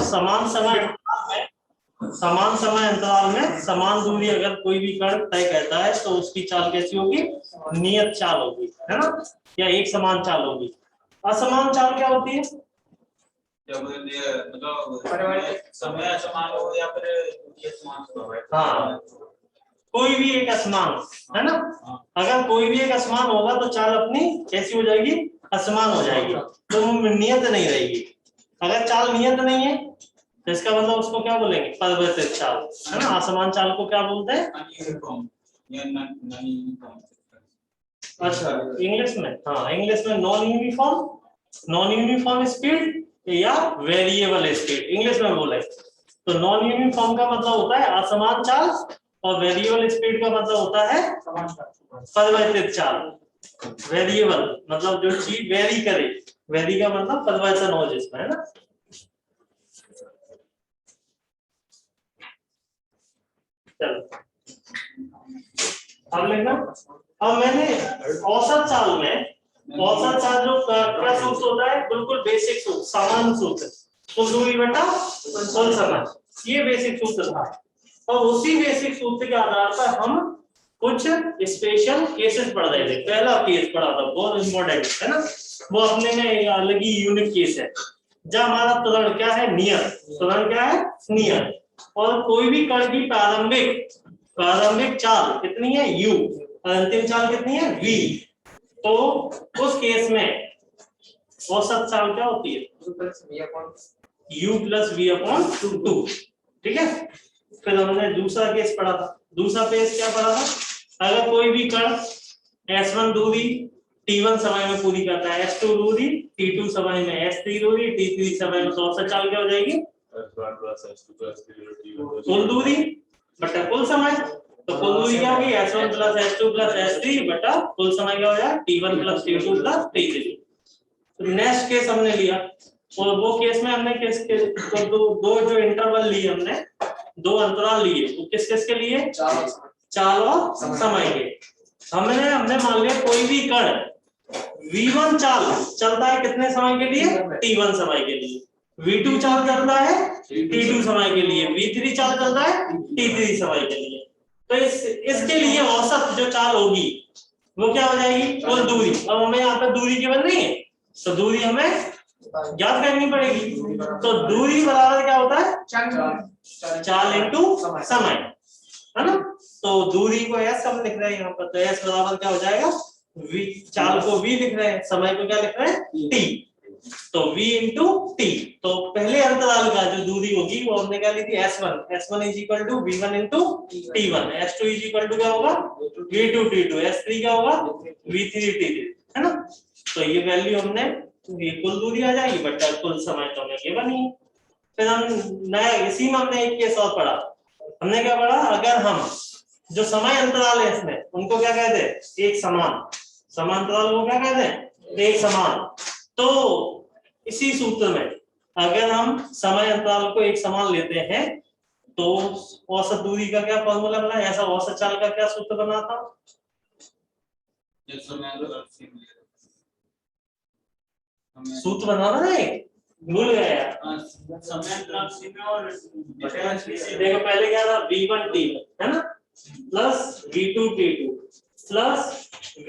समान समय अंतराल में समान दूरी अगर कोई भी कण तय करता है तो उसकी चाल कैसी होगी? नियत चाल होगी, है ना, या एक समान चाल होगी। असमान चाल क्या होती है? जब मतलब समय समान हो या फिर दूरी समान हो। हाँ, कोई भी एक असमान, है ना, अगर कोई भी एक असमान होगा तो चाल अपनी कैसी हो जाएगी? असमान हो जाएगी, तो नियत नहीं रहेगी। अगर चाल नियत नहीं है तो इसका मतलब उसको क्या बोलेंगे? परिवर्तित चाल, है ना। असमान चाल को क्या बोलते हैं? अच्छा, इंग्लिश में, हाँ, इंग्लिश में नॉन यूनिफॉर्म स्पीड या वेरिएबल स्पीड इंग्लिश में बोले तो नॉन यूनिफॉर्म का मतलब होता है असमान चाल और वेरिएबल स्पीड का मतलब होता है परिवर्तित चाल। वेरिएबल मतलब जो चीज वेरी करे, वेरी का मतलब परिवर्तन हो जिसमें, है ना। चलो अब लिखना। अब मैंने औसत चाल में, औसत चाल जो क्या सूत्र होता है? बिल्कुल बेसिक सूत्र, सामान्य सूत्र, कुल दूरी बटा कुल समय, ये बेसिक सूत्र था। और उसी बेसिक सूत्र के आधार पर हम कुछ स्पेशल केसेस पढ़ रहे थे। पहला केस पढ़ा था, बहुत इंपॉर्टेंट, है ना, वो अपने में अलग ही यूनिक केस है। जब हमारा त्वरण क्या है? नियत। त्वरण क्या है? नियत। और कोई भी कण की प्रारंभिक चाल कितनी है? u, और अंतिम चाल कितनी है? v। तो उस केस में औसत चाल क्या होती है? u plus v upon 2। ठीक है। फिर हमने दूसरा केस पढ़ा था। दूसरा केस क्या पढ़ा था? अगर कोई भी कण s1 दूरी t1 समय में पूरी करता है, s2 दूरी t2 समय में, s3 दूरी t3 समय में, तो औसत चाल क्या हो जाएगी? कुल दूरी बटा कुल समय। तो कुल दूरी क्या होगी? s1 plus s2 plus s3 बटा कुल समय क्या हो जाएगा? t1 plus t2 plus t3। तो नेक्स्ट केस हमने लिया, और वो केस में हमने तो दो जो इंटरवल लिए, हमने दो अंतराल लिए, वो किस किस के लिए? चाल और समय के। हमने मान लिया कोई भी कण v1 चाल चलता है कितने समय के लिए? t1 समय के लिए। v2 चाल चलता है t2 समय के लिए। v3 चाल चलता है t3 समय के लिए। तो इसके लिए औसत जो चाल होगी वो क्या हो जाएगी? कुल दूरी। अब हमें यहाँ पे दूरी केवल नहीं है, तो दूरी हमें ज्ञात करनी पड़ेगी। तो दूरी बराबर क्या होता है? चाल इंटू समय, है ना। तो दूरी को s हम लिख रहे हैं यहाँ पर, तो s बराबर क्या हो जाएगा? v, चाल को v लिख रहे हैं, समय को क्या लिख रहे हैं? t। तो v इंटू टी। तो पहले अंतराल का जो दूरी होगी वो हमने क्या ली थी? s1 is equal to v1 into t1। s2 is equal to क्या होगा? v2 t2। s3 क्या होगा? v3 t3, है ना। तो ये वैल्यू हमने, ये कुल दूरी आ जाएगी बटा कुल समय, तो हमें ये बनी। फिर हम नया इसी में हमने एक केस और पढ़ा। हमने क्या पढ़ा? अगर हम जो समय अंतराल है इसमें उनको क्या कहते हैं? एक समान। समांतराल को क्या कहते हैं? एक समान। तो इसी सूत्र में अगर हम समय अंतराल को एक समान लेते हैं तो औसत दूरी का क्या फॉर्मूला बना? ऐसा औसत चाल का क्या सूत्र बना था? सूत्र बना था ना, एक भूल गया। देखो पहले क्या था? v1 t1, है ना, plus v2 t2 plus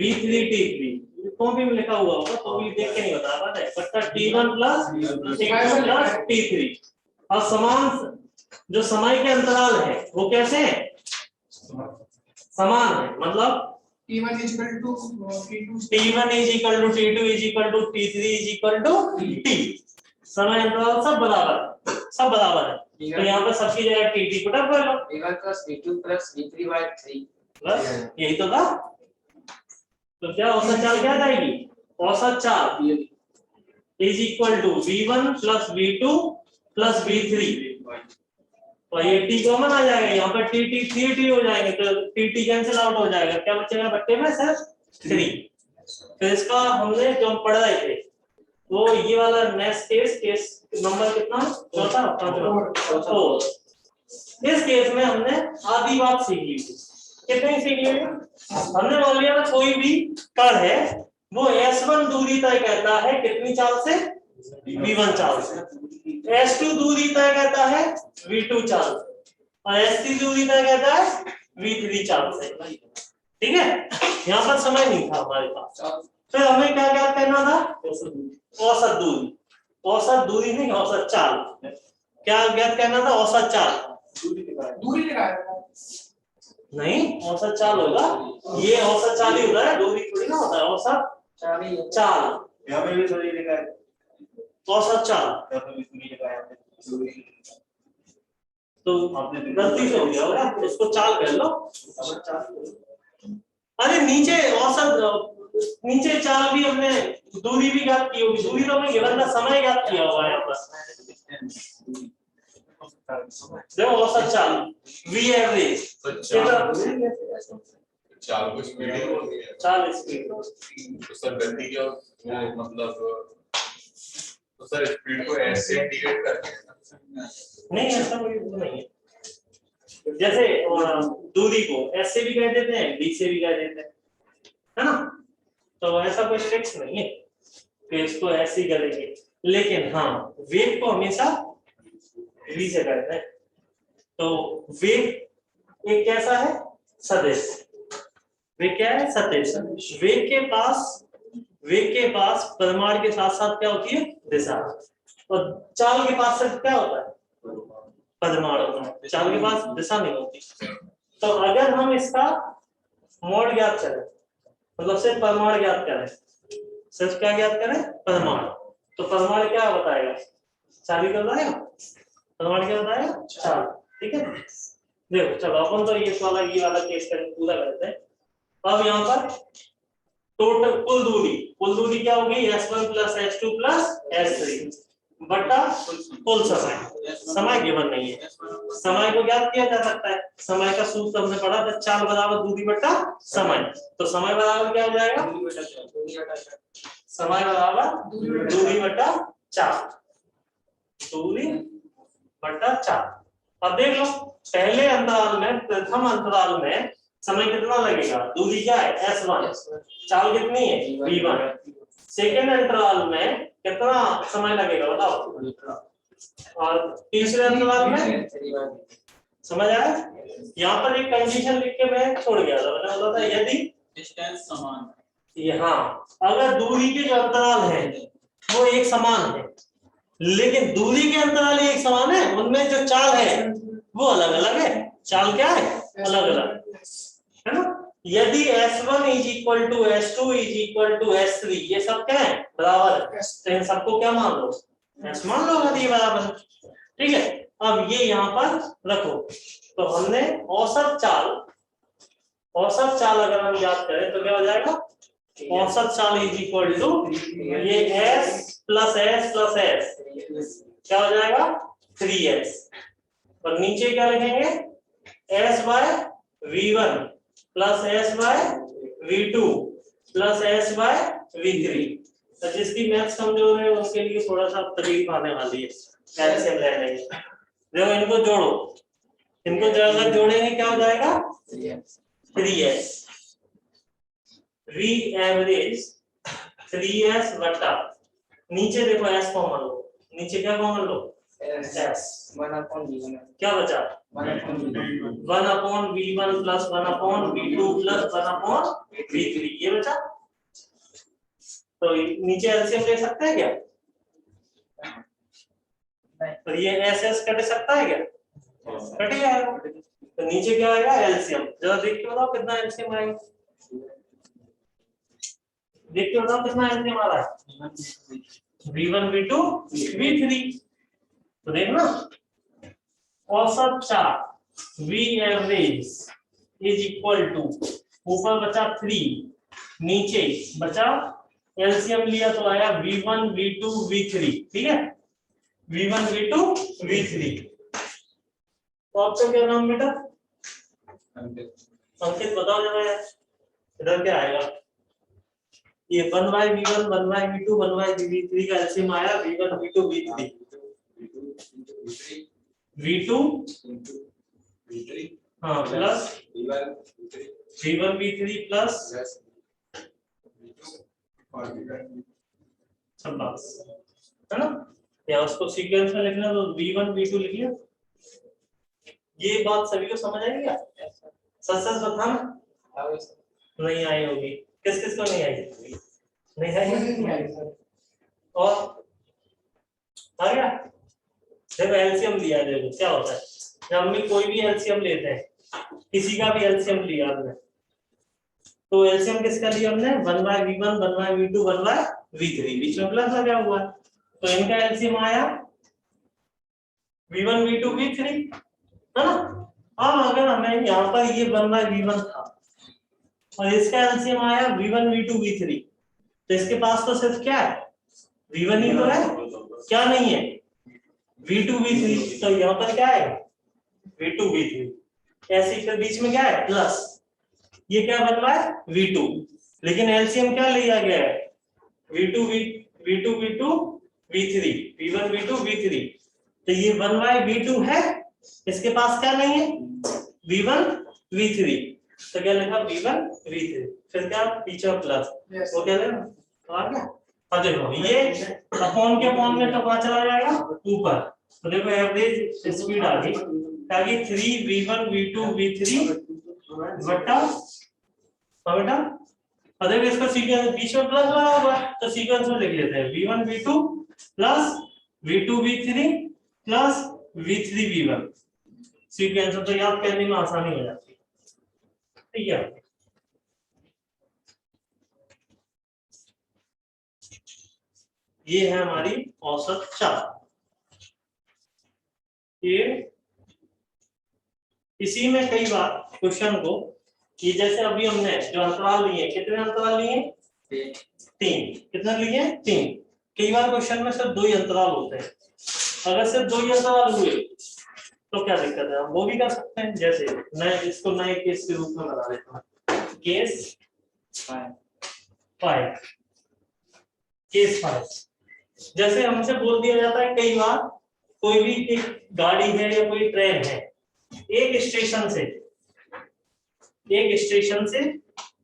v3 t3। Copy में लिखा हुआ होगा तो भी देख के नहीं बता पाते, बट t1 प्लस t3। और समान जो समय के अंतराल है वो कैसे है? समान है, मतलब T1 is equal to T2 is equal to T2 is equal to T3 is equal to T। समय अंतराल सब बराबर है। तो यहाँ पर सबकी जगह T पुट कर लो। V1 plus V2 plus V3 by 3 बस यही तो था। तो क्या औसत चाल क्या जाएगी? औसत चाल is equal to V1 plus V2 plus V3, और ये t कॉमन आ जाएगा, यहाँ पर t 3t हो जाएंगे, तो t कैंसिल आउट हो जाएगा, क्या बचेगा बट्टे में? सिर्फ 3। तो इसका हमने जो हम पढ़ रहे थे वो ये वाला नेक्स्ट केस नंबर कितना? चौथा, पांचवा। इस केस में हमने आधी बात सीख ली थी। कितनी सीख ली? हमने मान लिया कोई भी कण है वो s1 दूरी तय करता है कितनी चाल से? V1 चाल से, S2 दूरी तय कहता है V2 चाल से, और S3 दूरी तय कहता है V3 चाल से। ठीक है, यहाँ पर समय नहीं था हमारे पास, फिर हमें क्या क्या करना था, औसत दूरी, औसत दूरी नहीं औसत चाल, क्या ज्ञात करना था, औसत चाल, दूरी लगाया नहीं औसत चाल होगा, ये औसत चाल ही होता है, दूरी थोड़ी ना होता है, औसत चाल, यहाँ पे भी थोड़ी लिखा है, औसत चाल, यहाँ पे भी थोड़ी लिखा है, तो गलती से हो गया होगा, उसको चाल कह लो। अरे नीचे औसत, नीचे चाल भी हमने दूरी भी ज्ञात की होगी, दूरी तो हमने गिवन का समय ज्ञात किया हुआ है यहाँ पर, देखो औसत चाल वी एवरेज, चाल को स्पीड ही बोलते हैं। चाल स्पीड, तो सर गति क्या वो मतलब तो सर स्पीड को ऐसे इंडिकेट करते हैं। नहीं ऐसा कोई वो नहीं है, जैसे दूरी को एस से भी कह देते हैं, डी से भी कह देते हैं, है ना, तो ऐसा कोई फिक्स नहीं है कि इसको ऐसे ही करेंगे, लेकिन हाँ वेग को हमेशा वी से करते हैं। तो वेग एक कैसा है, सदिश, वेग क्या है, सदिश, वेग के पास परिमाण के साथ साथ क्या होती है, दिशा, और चाल के पास सिर्फ क्या होता है, परिमाण होता है, चाल के पास दिशा नहीं होती। तो अगर हम इसका मोड ज्ञात करें, मतलब सिर्फ परिमाण ज्ञात करें, सिर्फ क्या ज्ञात करें, परिमाण, तो परिमाण क्या बताएगा, चाल ही बताएगा, परिमाण क्या बताएगा, चाल। ठीक है, देखो चलो अपन तो ये वाला केस पूरा करते हैं। अब यहाँ पर टोटल कुल दूरी क्या होगी, S1 plus S2 plus S3 बटा कुल समय, समय गिवन नहीं है, समय को ज्ञात किया जा सकता है, समय का सूत्र हमने पढ़ा था, चाल बराबर दूरी बटा समय, तो समय बराबर क्या हो जाएगा, समय बराबर दूरी बटा चाल, दूरी बटा चाल। अब देख लो पहले अंतराल में, प्रथम अंतराल में समय कितना लगेगा, दूरी क्या है S1, चाल कितनी है V1, सेकेंड अंतराल में कितना समय लगेगा बताओ, और तीसरे अंतराल में, समझ आया, यहाँ पर एक कंडीशन लिख के मैं छोड़ गया था, मैंने बोला था यदि डिस्टेंस समान, यहाँ अगर दूरी के जो अंतराल है वो एक समान है, लेकिन दूरी के अंतराल एक समान है, उनमें जो चाल है वो अलग अलग है, चाल क्या है, अलग अलग है ना। यदि S1 is equal to S2 is equal to S3, ये सब क्या है, बराबर है, तो इन सबको क्या मान लो, S मान लो, अगर ये बराबर है। ठीक है, अब ये यहाँ पर रखो, तो हमने औसत चाल अगर हम याद करें तो क्या हो जाएगा, औसत चाल इज इक्वल टू ये S plus S plus S क्या हो जाएगा 3S, और नीचे क्या लिखेंगे, S by V1 plus S by V2 plus S by V3। तो जिसकी मैथ्स कमजोर है उसके लिए थोड़ा सा तकलीफ आने वाली है, कैल्शियम लेने की। देखो इनको जोड़ो, इनको अगर जोड़ेंगे क्या हो जाएगा 3S, V एवरेज 3S बटा, नीचे देखो S कॉमन लो, नीचे क्या कॉमन लो, S, क्या बचा 1/V1 plus 1/V2 plus 1/V3, ये बचा। तो नीचे एलसीएम ले सकते हैं क्या, तो ये SS कट सकता है क्या, कट जाएगा, तो नीचे क्या आएगा एलसीएम, जरा देख के बताओ कितना एलसीएम आएगा, देख के बताओ कितना एलसीएम आ रहा है, V1 V2 V3, तो देखना औसत चाल V average is equal to, ऊपर बचा 3, नीचे बचा एलसीएम लिया तो आया V1 V2 V3, ठीक है, V1 V2 V3। तो आपका क्या नाम बेटा, अंकित बताओ जरा यार, इधर क्या आएगा, ये 1/V1 1/V2 1/V3 का एलसीएम आया V1 V2 V3, V2 हाँ प्लस V1 V3 प्लस 26, है ना, या उसको सीक्वेंस में लिखना तो v1 v2 लिख लिया। ये बात सभी को समझ आएगी क्या? सच सच बताना। नहीं आई होगी, किस किस को नहीं आई? नहीं आई। और आ गया। देखो एलसीएम लिया, देखो क्या होता है जब हम भी कोई भी एलसीएम लेते हैं, किसी का भी एलसीएम लिया हमने, तो एलसीएम किसका लिया हमने? 1/v1 1/v2 1/v3, बीच में प्लस लगा हुआ है, तो इनका एलसीएम आया v1 v2 v3, है ना। अब अगर हमें यहाँ पर ये 1/v1 था और इसका एलसीएम आया v1 v2 v3, तो इसके पास तो सिर्फ क्या है? v1 ही तो है, क्या नहीं है? v2 v3, तो यहाँ पर क्या है? v2 v3, ऐसे फिर बीच में क्या है? प्लस, ये क्या बन रहा है? v2, लेकिन एलसीएम क्या लिया गया है? v2 v2 v3, v1 v2 v3, तो ये 1/v2 है, इसके पास क्या नहीं है? v1 v3, तो क्या लिखा? v1 v3, फिर क्या पीछे प्लस, वो क्या लेना आ गया। अब देखो ये अपॉन के अपॉन में तो कहाँ चला जाएगा? ऊपर, तो देखो एवरेज स्पीड आ गई, ताकि 3v1 v2 v3 बटा बेटा, अब देखो इसका सीक्वेंस बीच में प्लस लगा हुआ है, तो सीक्वेंस में लिख लेते हैं v1 v2 plus v2 v3 plus v3 v1, sequence तो याद करने में आसानी हो जाती है। ठीक है, ये है हमारी औसत चाल। ये इसी में कई बार क्वेश्चन को, ये जैसे अभी हमने जो अंतराल लिए, कितने अंतराल लिए? 3। कितने लिए? 3। कई बार क्वेश्चन में सिर्फ 2 ही अंतराल होते हैं, अगर सिर्फ 2 ही अंतराल हुए तो क्या दिक्कत है? हम वो भी कर सकते हैं, जैसे मैं इसको नए केस के रूप में बना देता हूँ, केस 5। केस 5 जैसे हमसे बोल दिया जाता है कई बार, कोई भी एक गाड़ी है या कोई ट्रेन है, एक स्टेशन से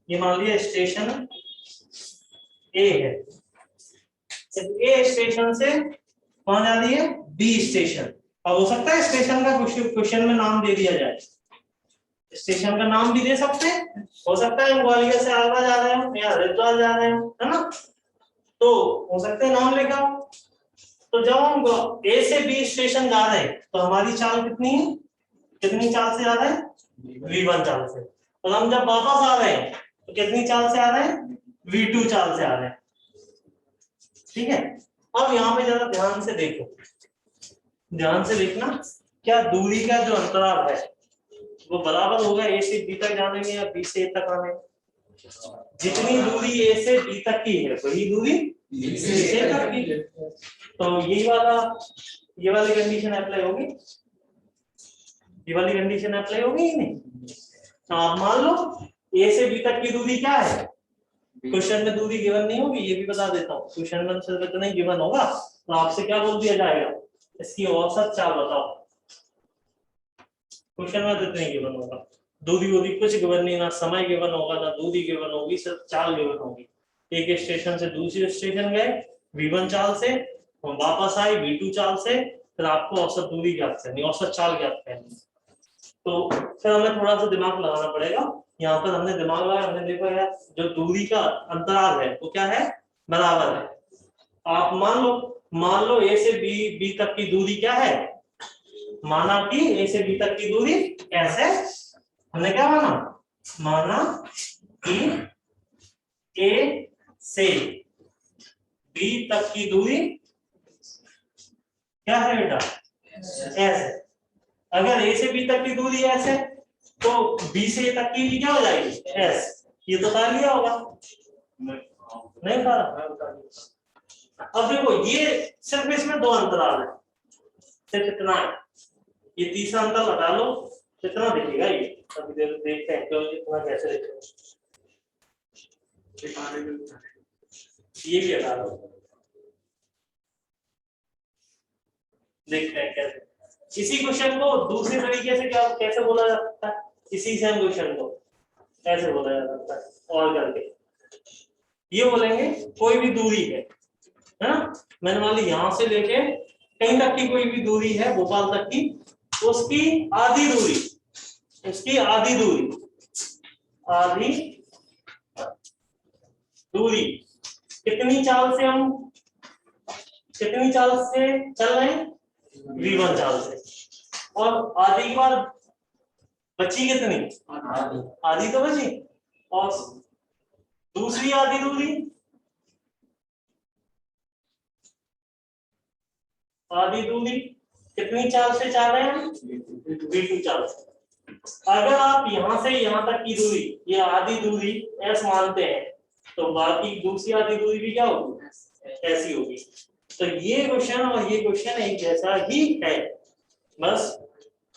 ये मान लिया स्टेशन ए है, ए स्टेशन से कौन जा रही है? B station. अब हो सकता है स्टेशन का क्वेश्चन में नाम दे दिया जाए, स्टेशन का नाम भी दे सकते हैं, हो सकता है ग्वालियर से आगरा जा रहे हो या हरिद्वार जा रहे हो, है ना, तो हो सकता है नाम लिखा। तो जब हम ए से बी स्टेशन जा रहे हैं तो हमारी चाल कितनी है? कितनी चाल से आ रहे हैं? v1 चाल से। और हम जब वापस आ रहे हैं तो कितनी चाल से आ रहे हैं? v2 चाल से आ रहे हैं। ठीक है, अब यहाँ पे जरा ध्यान से देखो, ध्यान से देखना, क्या दूरी का जो अंतराल है वो बराबर होगा ए से बी तक जाने में या बी से ए तक आने में? जितनी दूरी ए से बी तक की है वही दूरी बी से ए तक की है, तो ये वाली कंडीशन अप्लाई होगी, ये वाली कंडीशन अप्लाई होगी ही नहीं। तो आप मान लो ए से बी तक की दूरी क्या है? क्वेश्चन में दूरी गिवन नहीं होगी, ये भी बता देता हूँ, क्वेश्चन में सिर्फ इतना ही गिवन होगा, तो आपसे क्या बोल दिया जाएगा? इसकी औसत चाल बताओ। क्वेश्चन में तो इतना ही गिवन होगा, दूरी कुछ गिवन नहीं, ना समय गिवन होगा ना दूरी गिवन होगी, सिर्फ चाल गिवन होगी। एक स्टेशन से दूसरे स्टेशन गए v1 चाल से, हम वापस आए v2 चाल से, फिर आपको औसत दूरी ज्ञात करनी, औसत चाल ज्ञात करनी। तो फिर हमें थोड़ा सा दिमाग लगाना पड़ेगा। यहाँ पर हमने दिमाग लगाया, हमने देखा यार जो दूरी का अंतराल है वो क्या है? बराबर है। आप मान लो ए से बी तक की दूरी क्या है? माना कि ए से बी तक की दूरी ऐसे, हमने क्या माना कि ए से बी तक की दूरी क्या है बेटा? ऐसे। अगर ए से बी तक की दूरी ऐसे, तो बी से ए तक की भी क्या हो जाएगी? एस। ये तो पा लिया होगा, नहीं पा? अब देखो ये सिर्फ इसमें 2 अंतराल है, सिर्फ इतना है, ये तीसरा अंतर हटा लो, कितना दिखेगा ये? अभी देखते हैं तो इतना कैसे लिखेंगे, ये भी हटा लो, देखते हैं कैसे। इसी क्वेश्चन को दूसरे तरीके से क्या कैसे बोला जा सकता है? इसी सेम क्वेश्चन को कैसे बोला जा सकता है और करके? ये बोलेंगे कोई भी दूरी है, है ना। मैंने मान ली यहाँ से लेके कहीं तक की कोई भी दूरी है भोपाल तक की, तो उसकी आधी दूरी, आधी दूरी कितनी चाल से चल रहे हैं, v1 चाल से, और आधी के बाद बची कितनी, आधी तो बची, और दूसरी आधी दूरी, कितनी चाल से चल रहे हैं, v2 चाल से। अगर आप यहां से यहां तक की दूरी, ये आधी दूरी s मानते हैं, तो बाकी दूसरी आधी दूरी भी क्या होगी, ऐसी होगी। तो ये क्वेश्चन और ये क्वेश्चन एक जैसा ही है, बस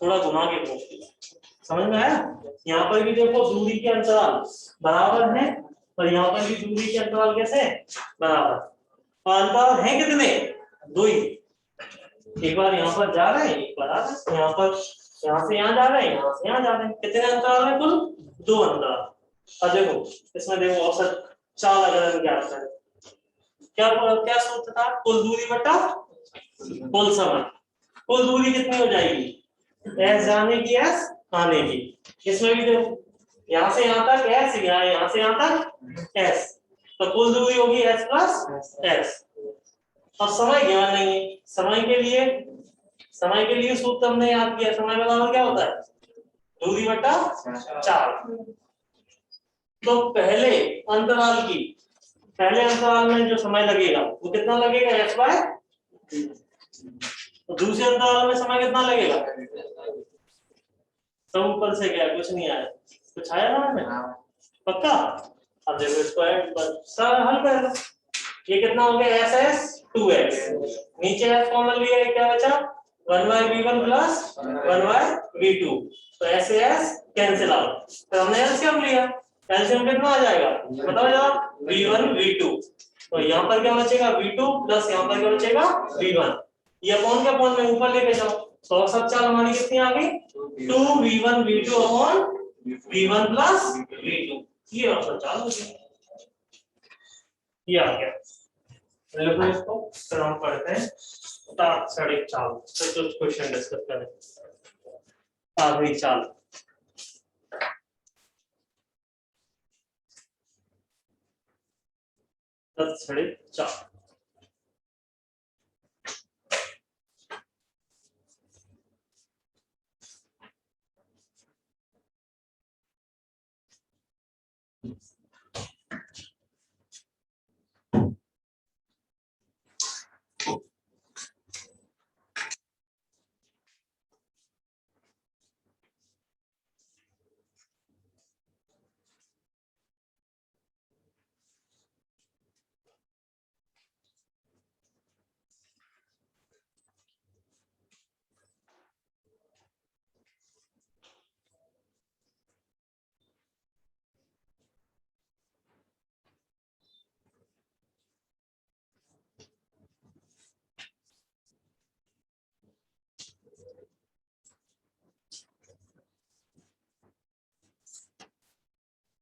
थोड़ा घुमा के पूछ लिया। समझ में आया। यहाँ पर भी देखो दूरी के अंतराल बराबर है, और यहाँ पर भी दूरी के अंतराल कैसे बराबर, और अंतराल है कितने, 2 ही। एक बार यहाँ पर जा रहे हैं, एक बार आ रहे हैं, यहाँ से यहाँ जा रहे हैं, यहाँ से यहाँ जा रहे हैं। कितने अंतराल है कुल, 2 अंतराल। अब देखो इसमें देखो औसत चाल अगर हम ज्ञात करें, क्या सूत्र था, कुल दूरी बटा कुल समय। कुल दूरी कितनी हो जाएगी, s जाने की s आने की। इसमें भी देखो यहाँ से यहाँ तक s, यहाँ से यहाँ तक s, तो कुल दूरी होगी s प्लस s। अब समय ज्ञान नहीं है, समय के लिए सूत्र हमने याद किया, समय बराबर क्या होता है, दूरी बटा 4। तो पहले अंतराल में जो समय लगेगा वो कितना लगेगा, s बाय, तो दूसरे अंतराल में समय कितना लगेगा, सब ऊपर से गया, कुछ नहीं आया, कुछ आया ना हमें, पक्का। अब देखो इसको हल कर लो, ये कितना हो गया, s 2x, नीचे s कॉमन लिया है, क्या बचा 1/v1 प्लस 1/v2, तो s कैंसिल आउट। तो हमने एलसीएम लिया, एलसीएम कितना आ जाएगा बताओ जरा, v1 v2, तो यहाँ पर क्या बचेगा v2 प्लस यहाँ पर क्या बचेगा v1, ये अपॉन के अपॉन में ऊपर लेके जाओ, तो सब चाल हमारी कितनी आ गई, 2v1 v2 upon v1 plus v2, ये औसत चाल हो गई, ये आ गया। देखो इसको फिर हम पढ़ते हैं तात्क्षणिक चाल, तो कुछ क्वेश्चन डिस्कस करें। तात्क्षणिक चाल, तात्क्षणिक चाल,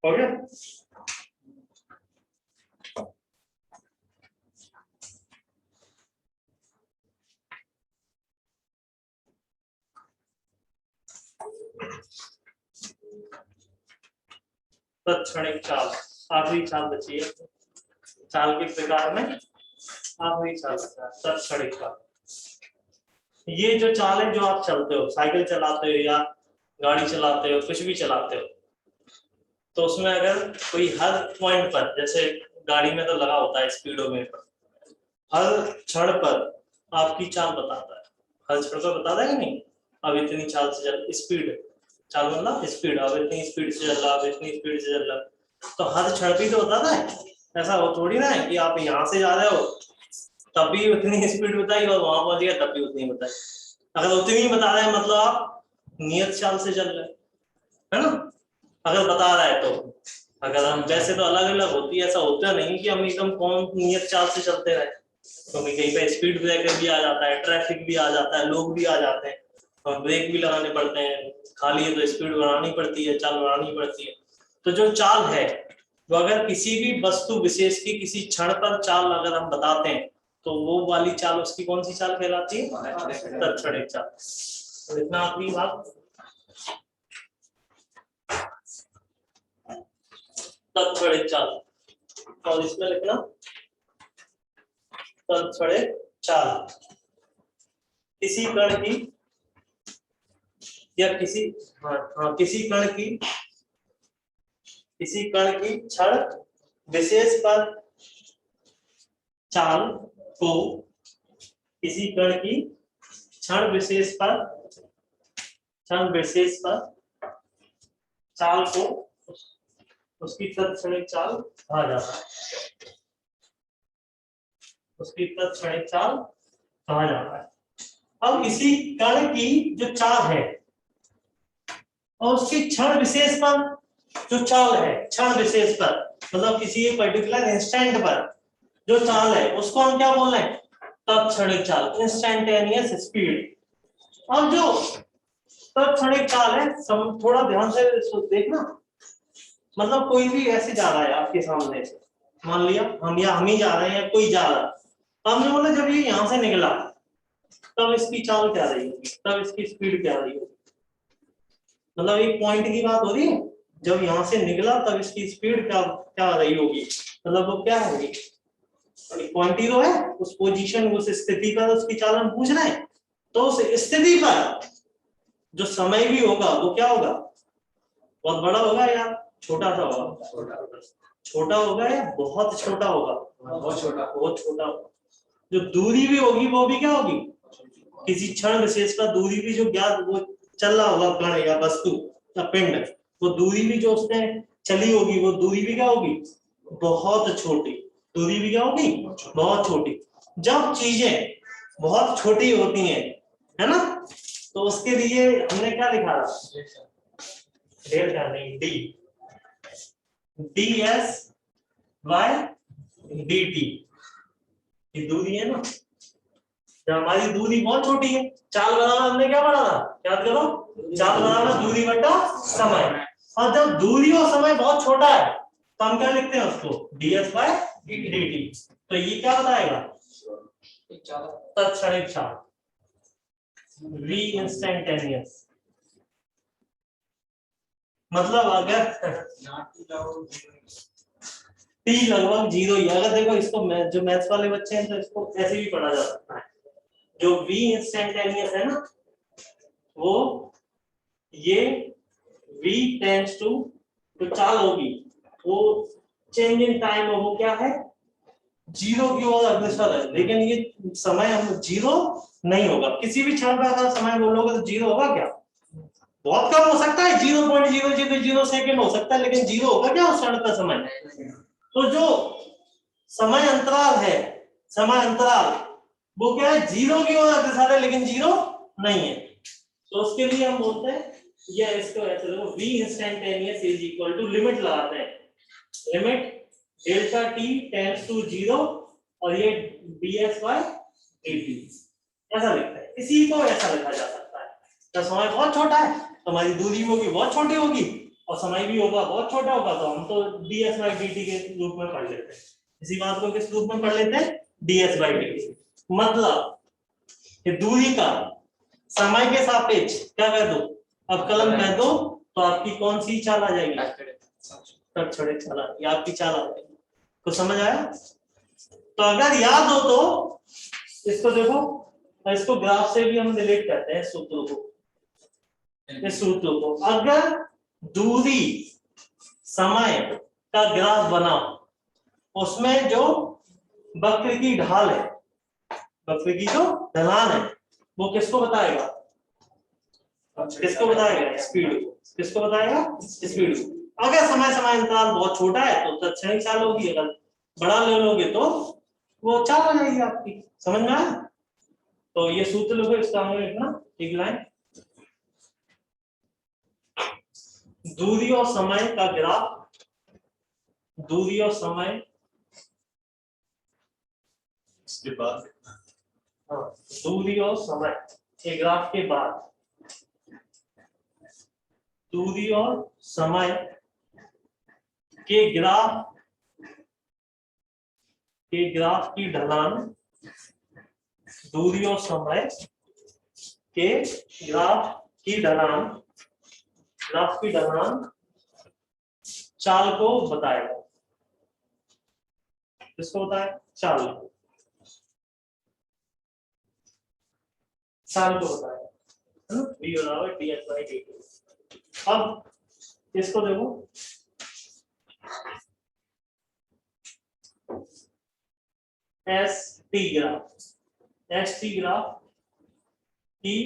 हो गया। तात्क्षणिक चाल, आखिरी चाल बची है चाल के प्रकार में, आखिरी चाल तात्क्षणिक चाल। ये जो चाल है जो आप चलते हो, साइकिल चलाते हो या गाड़ी चलाते हो, कुछ भी चलाते हो, तो उसमें अगर कोई हर पॉइंट पर, जैसे गाड़ी में तो लगा होता है स्पीडोमीटर, हर क्षण पर आपकी चाल बताता है, हर क्षण पर बताता है कि नहीं, अब इतनी चाल से चल, स्पीड, चाल मतलब स्पीड, अब इतनी स्पीड से चल रहा, अब इतनी स्पीड से चल रहा, तो हर क्षण भी तो बताता है। ऐसा हो थोड़ी ना है कि आप यहाँ से जा रहे हो तब भी उतनी स्पीड बताई और वहां पहुंच गया तब भी उतनी बताई। अगर उतनी ही बता रहे हैं मतलब आप नियत चाल से चल रहे है ना, अगर बता रहा है तो। अगर हम वैसे तो अलग अलग होती है, ऐसा होता नहीं कि हम एकदम कौन नियत चाल से चलते रहे, क्योंकि तो कहीं पे स्पीड ब्रेकर भी आ जाता है, ट्रैफिक भी आ जाता है, लोग भी आ जाते हैं और ब्रेक भी लगाने पड़ते हैं, खाली है तो स्पीड बढ़ानी पड़ती है, चाल बढ़ानी पड़ती है। तो जो चाल है वो अगर किसी भी वस्तु विशेष की किसी क्षण पर चाल अगर हम बताते हैं तो वो वाली चाल उसकी कौन सी चाल कहलाती है? तत्क्षणिक चाल। तो इतना आखिरी बात, तत्क्षणिक चाल, और इसमें लिखना तत्क्षणिक चाल किसी कण की या किसी किसी कण की क्षण विशेष पर चाल को, किसी कण की क्षण विशेष पर चाल को उसकी तत्क्षणिक चाल कहा जाता है, उसकी तत्क्षणिक चाल कहा जाता है। अब किसी कण की जो चाल है और उसकी क्षण विशेष पर जो चाल है, क्षण विशेष पर मतलब किसी पर्टिकुलर इंस्टेंट पर जो चाल है उसको हम क्या बोल रहे हैं? तत्क्षणिक चाल, इंस्टेंटेनियस स्पीड। अब जो तत्क्षणिक चाल है, थोड़ा ध्यान से देखना, मतलब कोई भी ऐसे जा रहा है आपके सामने से, मान लिया हम ही जा रहे हैं, कोई जा रहा है, हमने बोला जब ये यहाँ से निकला तब इसकी चाल क्या रही होगी, तब इसकी स्पीड क्या रही होगी, मतलब एक पॉइंट की बात हो रही है, जब यहाँ से निकला तब इसकी स्पीड क्या क्या रही होगी, मतलब वो क्या होगी, पॉइंट ही तो है, उस पोजीशन उस स्थिति पर उसकी चाल हम पूछ रहे हैं, तो उस स्थिति पर जो समय भी होगा वो क्या होगा, बहुत बड़ा होगा या छोटा सा होगा, छोटा होगा या बहुत छोटा होगा, बहुत छोटा होगा। जो दूरी भी होगी वो भी क्या होगी, किसी क्षण विशेष पर दूरी भी जो ज्ञात वो चल रहा होगा कण या वस्तु या पिंड, वो दूरी भी जो उसने चली होगी वो दूरी भी क्या होगी, बहुत छोटी, दूरी भी क्या होगी, बहुत छोटी। जब चीजें बहुत छोटी होती हैं, है ना, तो उसके लिए हमने क्या लिखा था, डेल्टा नहीं D S by D T, ये दूरी है ना, जब हमारी दूरी बहुत छोटी है, चाल बराबर हमने क्या पढ़ा था, याद करो, चाल बराबर दूरी बटा समय, और जब दूरी और समय बहुत छोटा है तो हम क्या लिखते हैं उसको, ds by dt। तो ये क्या बताएगा, तत्क्षणिक चाल, v इंस्टेंटेनियस, मतलब अगर t लगभग 0 ही, अगर देखो इसको जो मैथ्स वाले बच्चे हैं तो इसको ऐसे भी पढ़ा जा सकता है, जो v इंस्टेंटेनियस है ना, वो ये v टेंड्स टू, जो चाल होगी वो चेंज इन टाइम है, वो क्या है, 0 की ओर अग्रसर है, लेकिन ये समय हम 0 नहीं होगा, किसी भी क्षण का अगर समय बोलोगे तो 0 होगा क्या, बहुत कम हो सकता है, 0.000 सेकंड हो सकता है, लेकिन 0 होगा क्या उस क्षण का समय। तो जो समय अंतराल है, समय अंतराल वो क्या है, 0 की ओर अग्रसर है लेकिन 0 नहीं है, तो उसके लिए हम बोलते हैं ये इसको ऐसे देखो, v instantaneous is equal to, limit लगाते हैं, limit delta t tends to 0 और ये ds by dt, ऐसा लिखते हैं। इसी को ऐसा लिखा जा सकता है, जब समय बहुत छोटा है तो हमारी दूरी होगी बहुत छोटी होगी और समय भी होगा बहुत छोटा होगा, तो हम तो ds by dt के रूप में पढ़ लेते हैं। इसी बात को किस रूप में पढ़ लेते हैं, ds by dt, मतलब कि दूरी का समय के सापेक्ष क्या कर दो, अवकलन कर दो, तो आपकी कौन सी चाल आ जाएगी, तत्क्षणिक चाल, ये आपकी चाल आ जाएगी। तो समझ आया, तो अगर याद हो तो इसको देखो, इसको ग्राफ से भी हम रिलेट करते हैं सूत्रों को, इस सूत्रों को, अगर दूरी समय का ग्राफ बनाओ, उसमें जो वक्र की ढाल है, वक्र की जो ढलान है, वो किसको बताएगा, किसको बताएगा, स्पीड को, किसको बताएगा, स्पीड को। अगर समय समय अंतराल बहुत छोटा है तो तत्क्षणिक चाल होगी, अगर बड़ा ले लोगे तो वो चाल हो जाएगी आपकी, समझ में आया। तो ये सूत्र लोगे, इसका हमें लिखना एक लाइन, दूरी और समय का ग्राफ, दूरी और समय, इसके बाद हाँ, दूरी और समय के ग्राफ के बाद, दूरी और समय के ग्राफ की ढलान दूरी और समय के ग्राफ की ढलान चाल को बताएगा। किसको बताए? चाल को बताएगा, है ना? v बराबर dx by dt। अब इसको देखो, एस टी ग्राफ की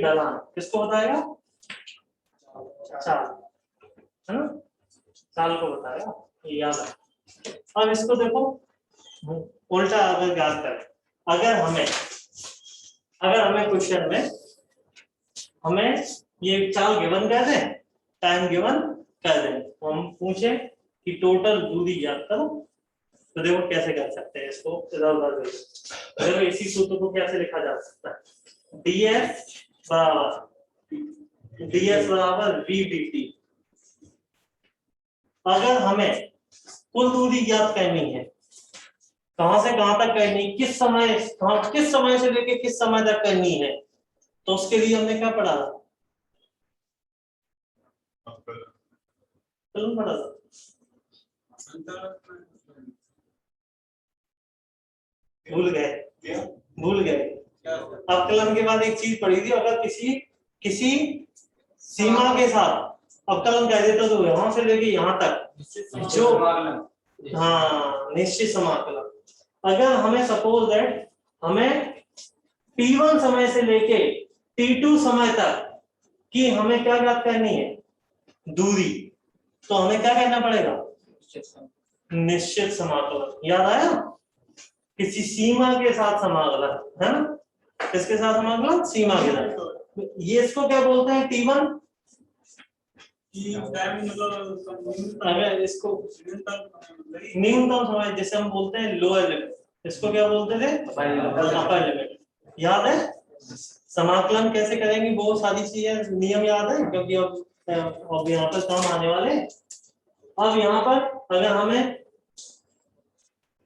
ढलान, किसको बताएगा? चाल, है ना? चाल को बताएगा, ये याद है। अब इसको देखो उल्टा, अगर याद करें, अगर हमें क्वेश्चन में हमें ये चाल गिवन कर दें, टाइम गिवन कर दें, तो हम पूछे कि टोटल दूरी याद करो, तो देखो कैसे कर सकते हैं इसको। देखो इसी सूत्र को कैसे लिखा जा सकता है, ds बराबर v dt। अगर हमें कुल दूरी ज्ञात करनी है, कहां से कहां तक करनी, किस समय से लेके किस समय तक करनी है, तो उसके लिए हमने क्या पढ़ा था? पढ़ा था भूल गए। अवकलन के बाद एक चीज पढ़ी थी, अगर किसी सीमा के साथ अवकलन कर देता तो यहां से लेके यहां तक जो, हाँ, निश्चित समाकलन। अगर हमें सपोज दैट हमें t1 समय से लेके t2 समय तक की हमें क्या ज्ञात करनी है? दूरी, तो हमें क्या करना पड़ेगा? निश्चित समाकलन। याद आया? किसी सीमा के साथ समाकलन, है ना? किसके साथ समाकलन? सीमा के साथ। ये इसको क्या बोलते हैं? t1। अगर इसको न्यूनतम समय जिसे हम बोलते हैं लोअर लिमिट, इसको क्या बोलते थे? Upper limit. याद है? समाकलन कैसे करेंगे बहुत सारी चीजें, नियम याद है, क्योंकि अब यहाँ पर काम आने वाले। अब यहाँ पर अगर हमें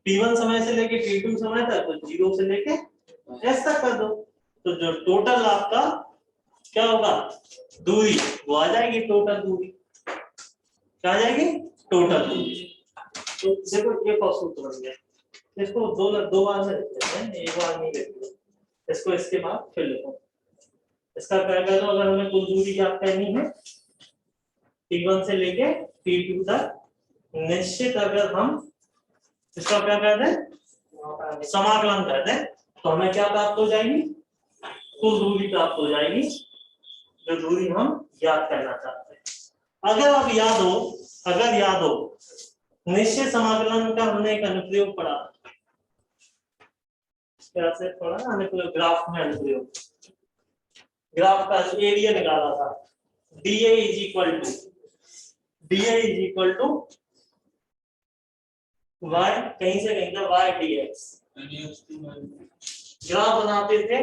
t1 समय से लेके t2 समय तक, तो 0 से लेके s तक कर दो, तो जो टोटल आपका क्या होगा? दूरी, वो आ जाएगी टोटल दूरी। क्या आ जाएगी? टोटल दूरी। तो देखो ये सूत्र बन गया, इसको दो बार से लिख लेते हैं, एक बार नहीं लिखते इसको, इसके बाद फिर लिखो। इसका क्या कर दो, अगर हमें कुल दूरी ज्ञात करनी है t1 से लेके t2 तक, निश्चित अगर हम इसका क्या कर दें? समाकलन कर दें, तो हमें क्या प्राप्त हो जाएगी? कुल दूरी प्राप्त हो जाएगी, जो दूरी हम याद करना चाहते हैं। अगर याद हो निश्चित समाकलन का हमने एक अनुप्रयोग पढ़ा, कैसे पढ़ा? अनुप्रयोग ग्राफ में, अनुप्रयोग ग्राफ का एरिया निकाला था, dA is equal to y, कहीं से कहीं का y dx। ग्राफ बनाते थे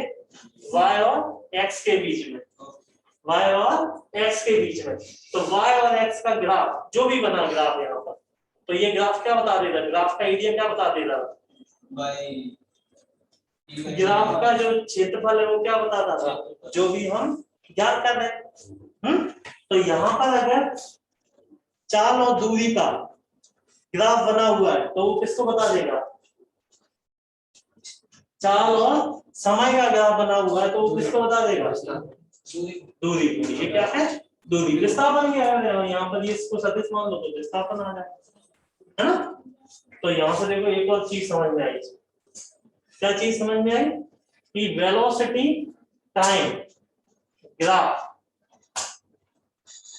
y और x के बीच में, तो y और x का ग्राफ जो भी बना ग्राफ यहाँ पर, तो ये ग्राफ क्या बता देगा? ग्राफ का एरिया क्या बता देगा? ग्राफ का जो क्षेत्रफल है वो क्या बताता था? जो भी हम ज्ञात कर रहे हैं। तो यहाँ पर अगर चाल और दूरी का ग्राफ बना हुआ है, तो वो किसको बता देगा? चाल और समय का ग्राफ बना हुआ है, तो वो किसको बता देगा? दूरी। ये क्या है? दूरी। विस्थापन क्या है? यहाँ पर ये इसको सदिश मान लो तो विस्थापन आ जाए, है ना? तो यहाँ से देखो एक और चीज समझ में आई। क्या चीज समझ में आई? कि वेलोसिटी टाइम ग्राफ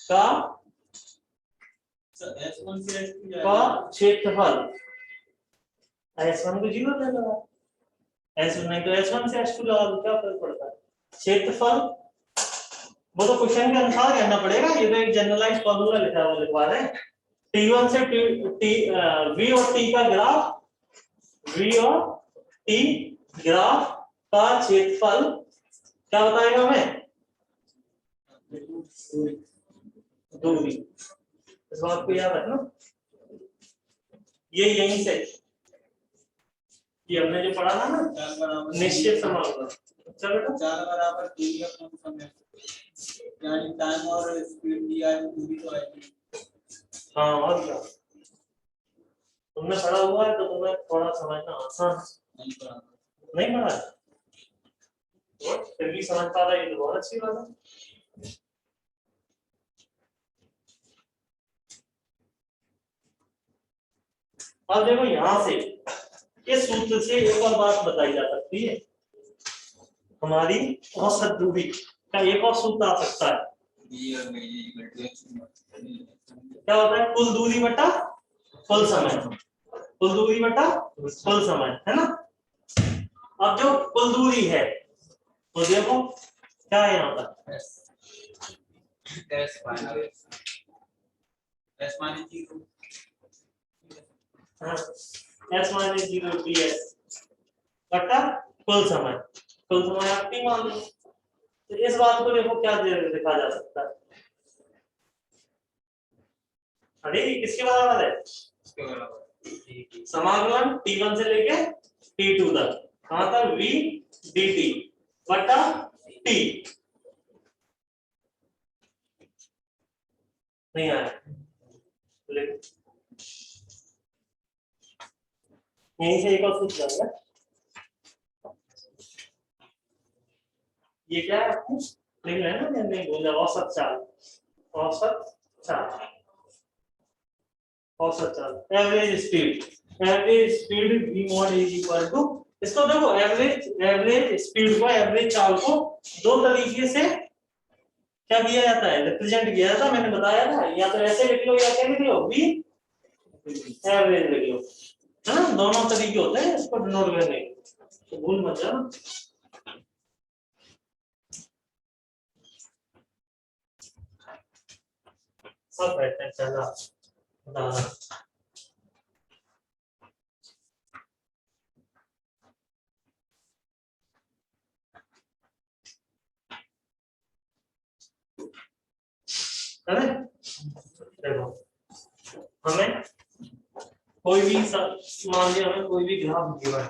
का क्षेत्रफल, S1 को 0 दे लगा, S1 नहीं तो S1 से S2 लगा दो, क्या फर्क पड़ता है? क्षेत्रफल वो तो क्वेश्चन के अनुसार कहना पड़ेगा, ये तो एक जनरलाइज फॉर्मूला लिखा हुआ लिखवा रहे हैं। T1 से V और T का ग्राफ, V और T ग्राफ का क्षेत्रफल क्या बताएगा हमें? दूरी। इस बात को याद रखना, ये यहीं से ये हमने जो पढ़ा था ना निश्चित समानुपात। अच्छा बेटा चाल बराबर दूरी अपना समय, यानी टाइम और स्पीड दिया है, दूरी तो आएगी। हाँ और क्या तुमने पढ़ा हुआ है तो तुम्हें थोड़ा समझना आसान नहीं पड़ा। नहीं पढ़ा है? तो फिर भी समझ पा रहा है, ये तो बहुत अच्छी बात है। अब देखो यहाँ से इस सूत्र से एक और बात बताई जा सकती है, हमारी औसत दूरी का एक और सूत्र आ सकता है। क्या होता है? कुल दूरी बटा कुल समय, कुल दूरी बटा कुल समय, है ना। अब जो कुल दूरी है तो देखो क्या है यहाँ पर, S minus 0 S minus 0 D S बटा कुल समय, कुल समय आप टी मान लो। तो इस बात को देखो क्या लिखा जा सकता है, अरे ये किसके बराबर है? इसके बराबर समाकलन t1 से लेके t2 तक, कहां तक v dt बटा t। नहीं आया यहीं से एक और सूत्र आएगा, ये क्या है आपको लिख लेना, नहीं बोला औसत चाल, औसत चाल, औसत चाल average speed v mod is equal to, इसको देखो एवरेज स्पीड को एवरेज चाल को दो तरीके से क्या किया जाता है, रिप्रेजेंट किया जाता है, मैंने बताया था। या तो ऐसे लिख लो या क्या लिख लो v एवरेज लिख लो, है ना। दोनों तरीके होते हैं इसको डिनोट करने के, तो भूल मत जाना। सब बैठते हैं चला उदाहरण, है ना। देखो हमें कोई भी मान लिया, हमें कोई भी ग्राफ दिया है,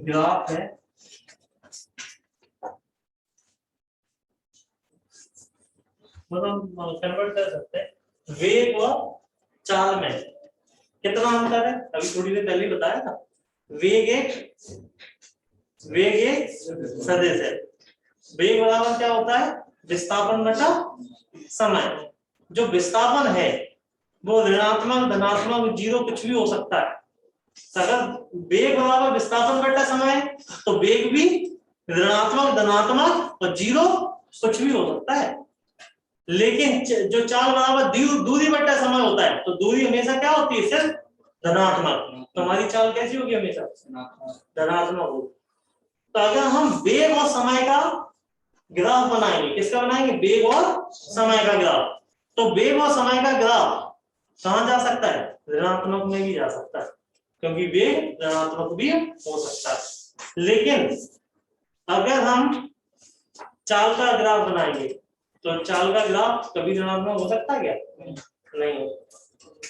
ग्राफ है मतलब कन्वर्ट कर सकते हैं वेग और चाल में कितना अंतर है, अभी थोड़ी देर पहले बताया था। वेग एक सदिश है, वेग बराबर क्या होता है, विस्थापन बटा समय। जो विस्थापन है वो ऋणात्मक धनात्मक जीरो कुछ भी हो सकता है। अगर वेग बराबर विस्थापन बटा समय तो वेग भी ऋणात्मक धनात्मक और जीरो कुछ भी हो सकता है। लेकिन जो चाल बराबर दूरी बटा समय होता है तो दूरी हमेशा क्या होती है, सिर्फ धनात्मक। तो हमारी चाल कैसी होगी, हमेशा धनात्मक होगी। तो अगर हम वेग और समय का ग्राफ बनाएंगे, किसका बनाएंगे, वेग और समय का ग्राफ, तो वेग और समय का ग्राफ कहां जा सकता है, ऋणात्मक में भी जा सकता है, क्योंकि वेग ऋणात्मक भी हो सकता है। लेकिन अगर हम चाल का ग्राफ बनाएंगे तो चाल का ग्राफ कभी ऋणात्मक हो सकता है क्या, नहीं हो,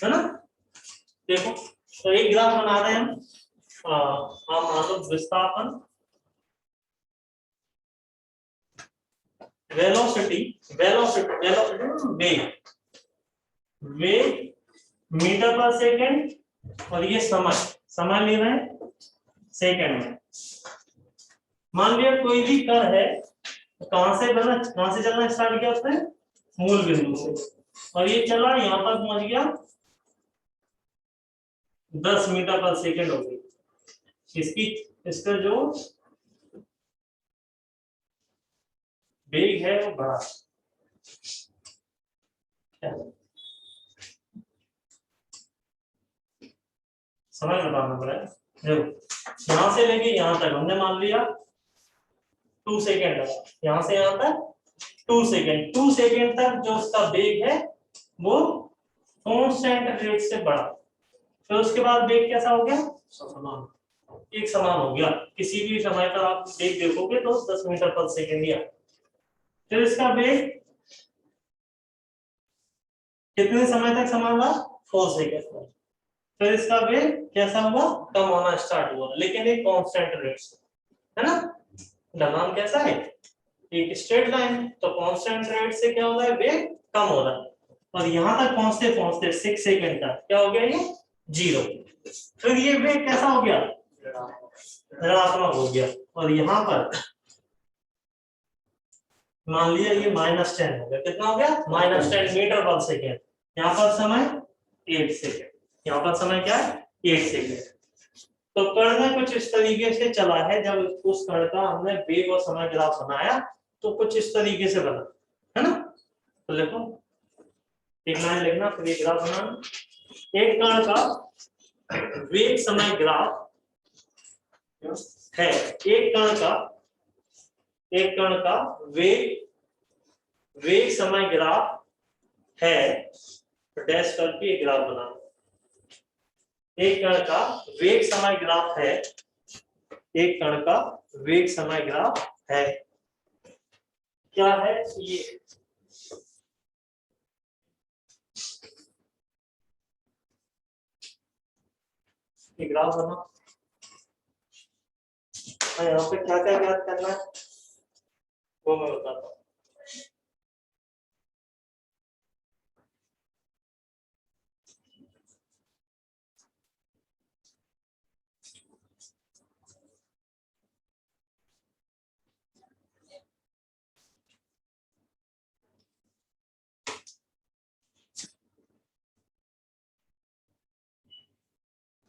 है ना। देखो तो एक ग्राफ बना रहे हैं हम मान लो विस्थापन वेलोसिटी वेग मीटर पर सेकंड और ये समय ले रहे हैं सेकंड में। मान लिया कोई भी कण है, कहां से चलना स्टार्ट किया उसने, मूल बिंदु से, और ये चला यहाँ पर पहुंच गया 10 मीटर पर सेकंड हो गई। इसका जो वेग है वो बढ़ा, समय बताना पड़ेगा। देखो यहां से लेके यहां तक हमने मान लिया 2 सेकेंड है, यहां से यहां तक 2 सेकेंड, 2 सेकेंड तक जो उसका वेग है वो कांस्टेंट रेट से बढ़ा। फिर उसके बाद वेग कैसा हो गया, एक समान हो गया। किसी भी समय पर आप वेग देखोगे तो 10 मीटर पर सेकेंड ही आए। फिर इसका वेग कितने समय तक समान हुआ 4 सेकेंड। फिर इसका वेग कैसा हुआ, कम होना स्टार्ट हुआ, लेकिन एक कांस्टेंट रेट से, है ना। ढलान कैसा है, एक स्ट्रेट लाइन, तो कांस्टेंट रेट से क्या हो रहा है, वेग कम हो रहा है। और यहां तक पहुंचते पहुंचते 6 सेकंड तक क्या हो गया, ये 0। फिर ये वेग कैसा हो गया, ऋणात्मक हो गया। और यहाँ पर मान लिया ये -10 हो गया, कितना हो गया, -10 मीटर पर सेकेंड। यहाँ पर समय 8 सेकेंड, यहाँ पर समय क्या है 8 सेकेंड। तो कण में कुछ इस तरीके से चला है, जब उस कण का हमने वेग और समय ग्राफ बनाया तो कुछ इस तरीके से बना, है ना। तो देखो एक लाइन लिखना, फिर एक ग्राफ बनाना। एक कण का वेग समय ग्राफ है, एक कण का वेग समय ग्राफ है, डैश करके एक ग्राफ बनाना। एक कण का वेग समय ग्राफ है, एक कण का वेग समय ग्राफ है, क्या है ये ग्राफ बना। यहाँ पे क्या क्या ज्ञात करना है वो मैं बताता हूँ।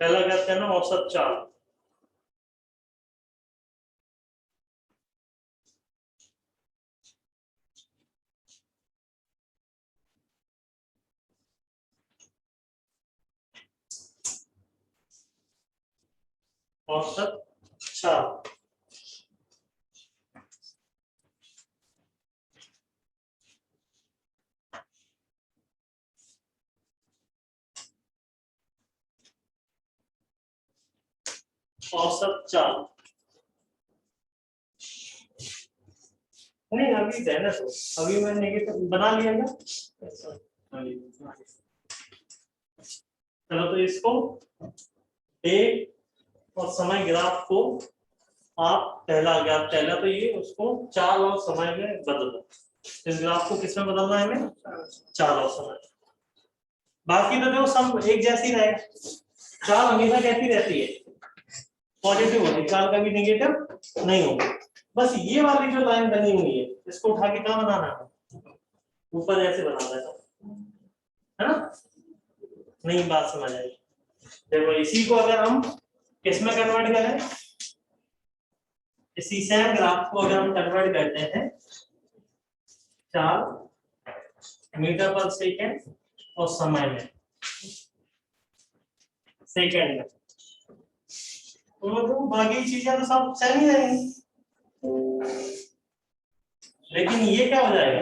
पहला ज्ञात करना औसत चाल। औसत चाल औसत चाल नहीं, अभी रहना तो, अभी मैंने नेगेटिव बना लिया ना। चलो तो इसको वेग और समय ग्राफ को आप पहला तो ये उसको चाल और समय में बदल दो। इस ग्राफ को किसमें बदलना है हमें, चाल और समय। बाकी तो जो सब एक जैसी रहे, चाल हमेशा कैसी रहती है, पॉजिटिव होती है, चाल कभी नेगेटिव नहीं होगी। बस ये वाली जो लाइन बनी हुई है इसको उठा के कहाँ बनाना है, ऊपर ऐसे बनाना है ना। नहीं बात समझ आई। देखो इसी को अगर हम किसमें कन्वर्ट करें, इसी सेम ग्राफ को अगर हम कन्वर्ट करते हैं चाल मीटर पर सेकेंड और समय में सेकेंड में, तो बाकी चीजें तो सब सेम ही रहेंगी। लेकिन ये क्या हो जाएगा,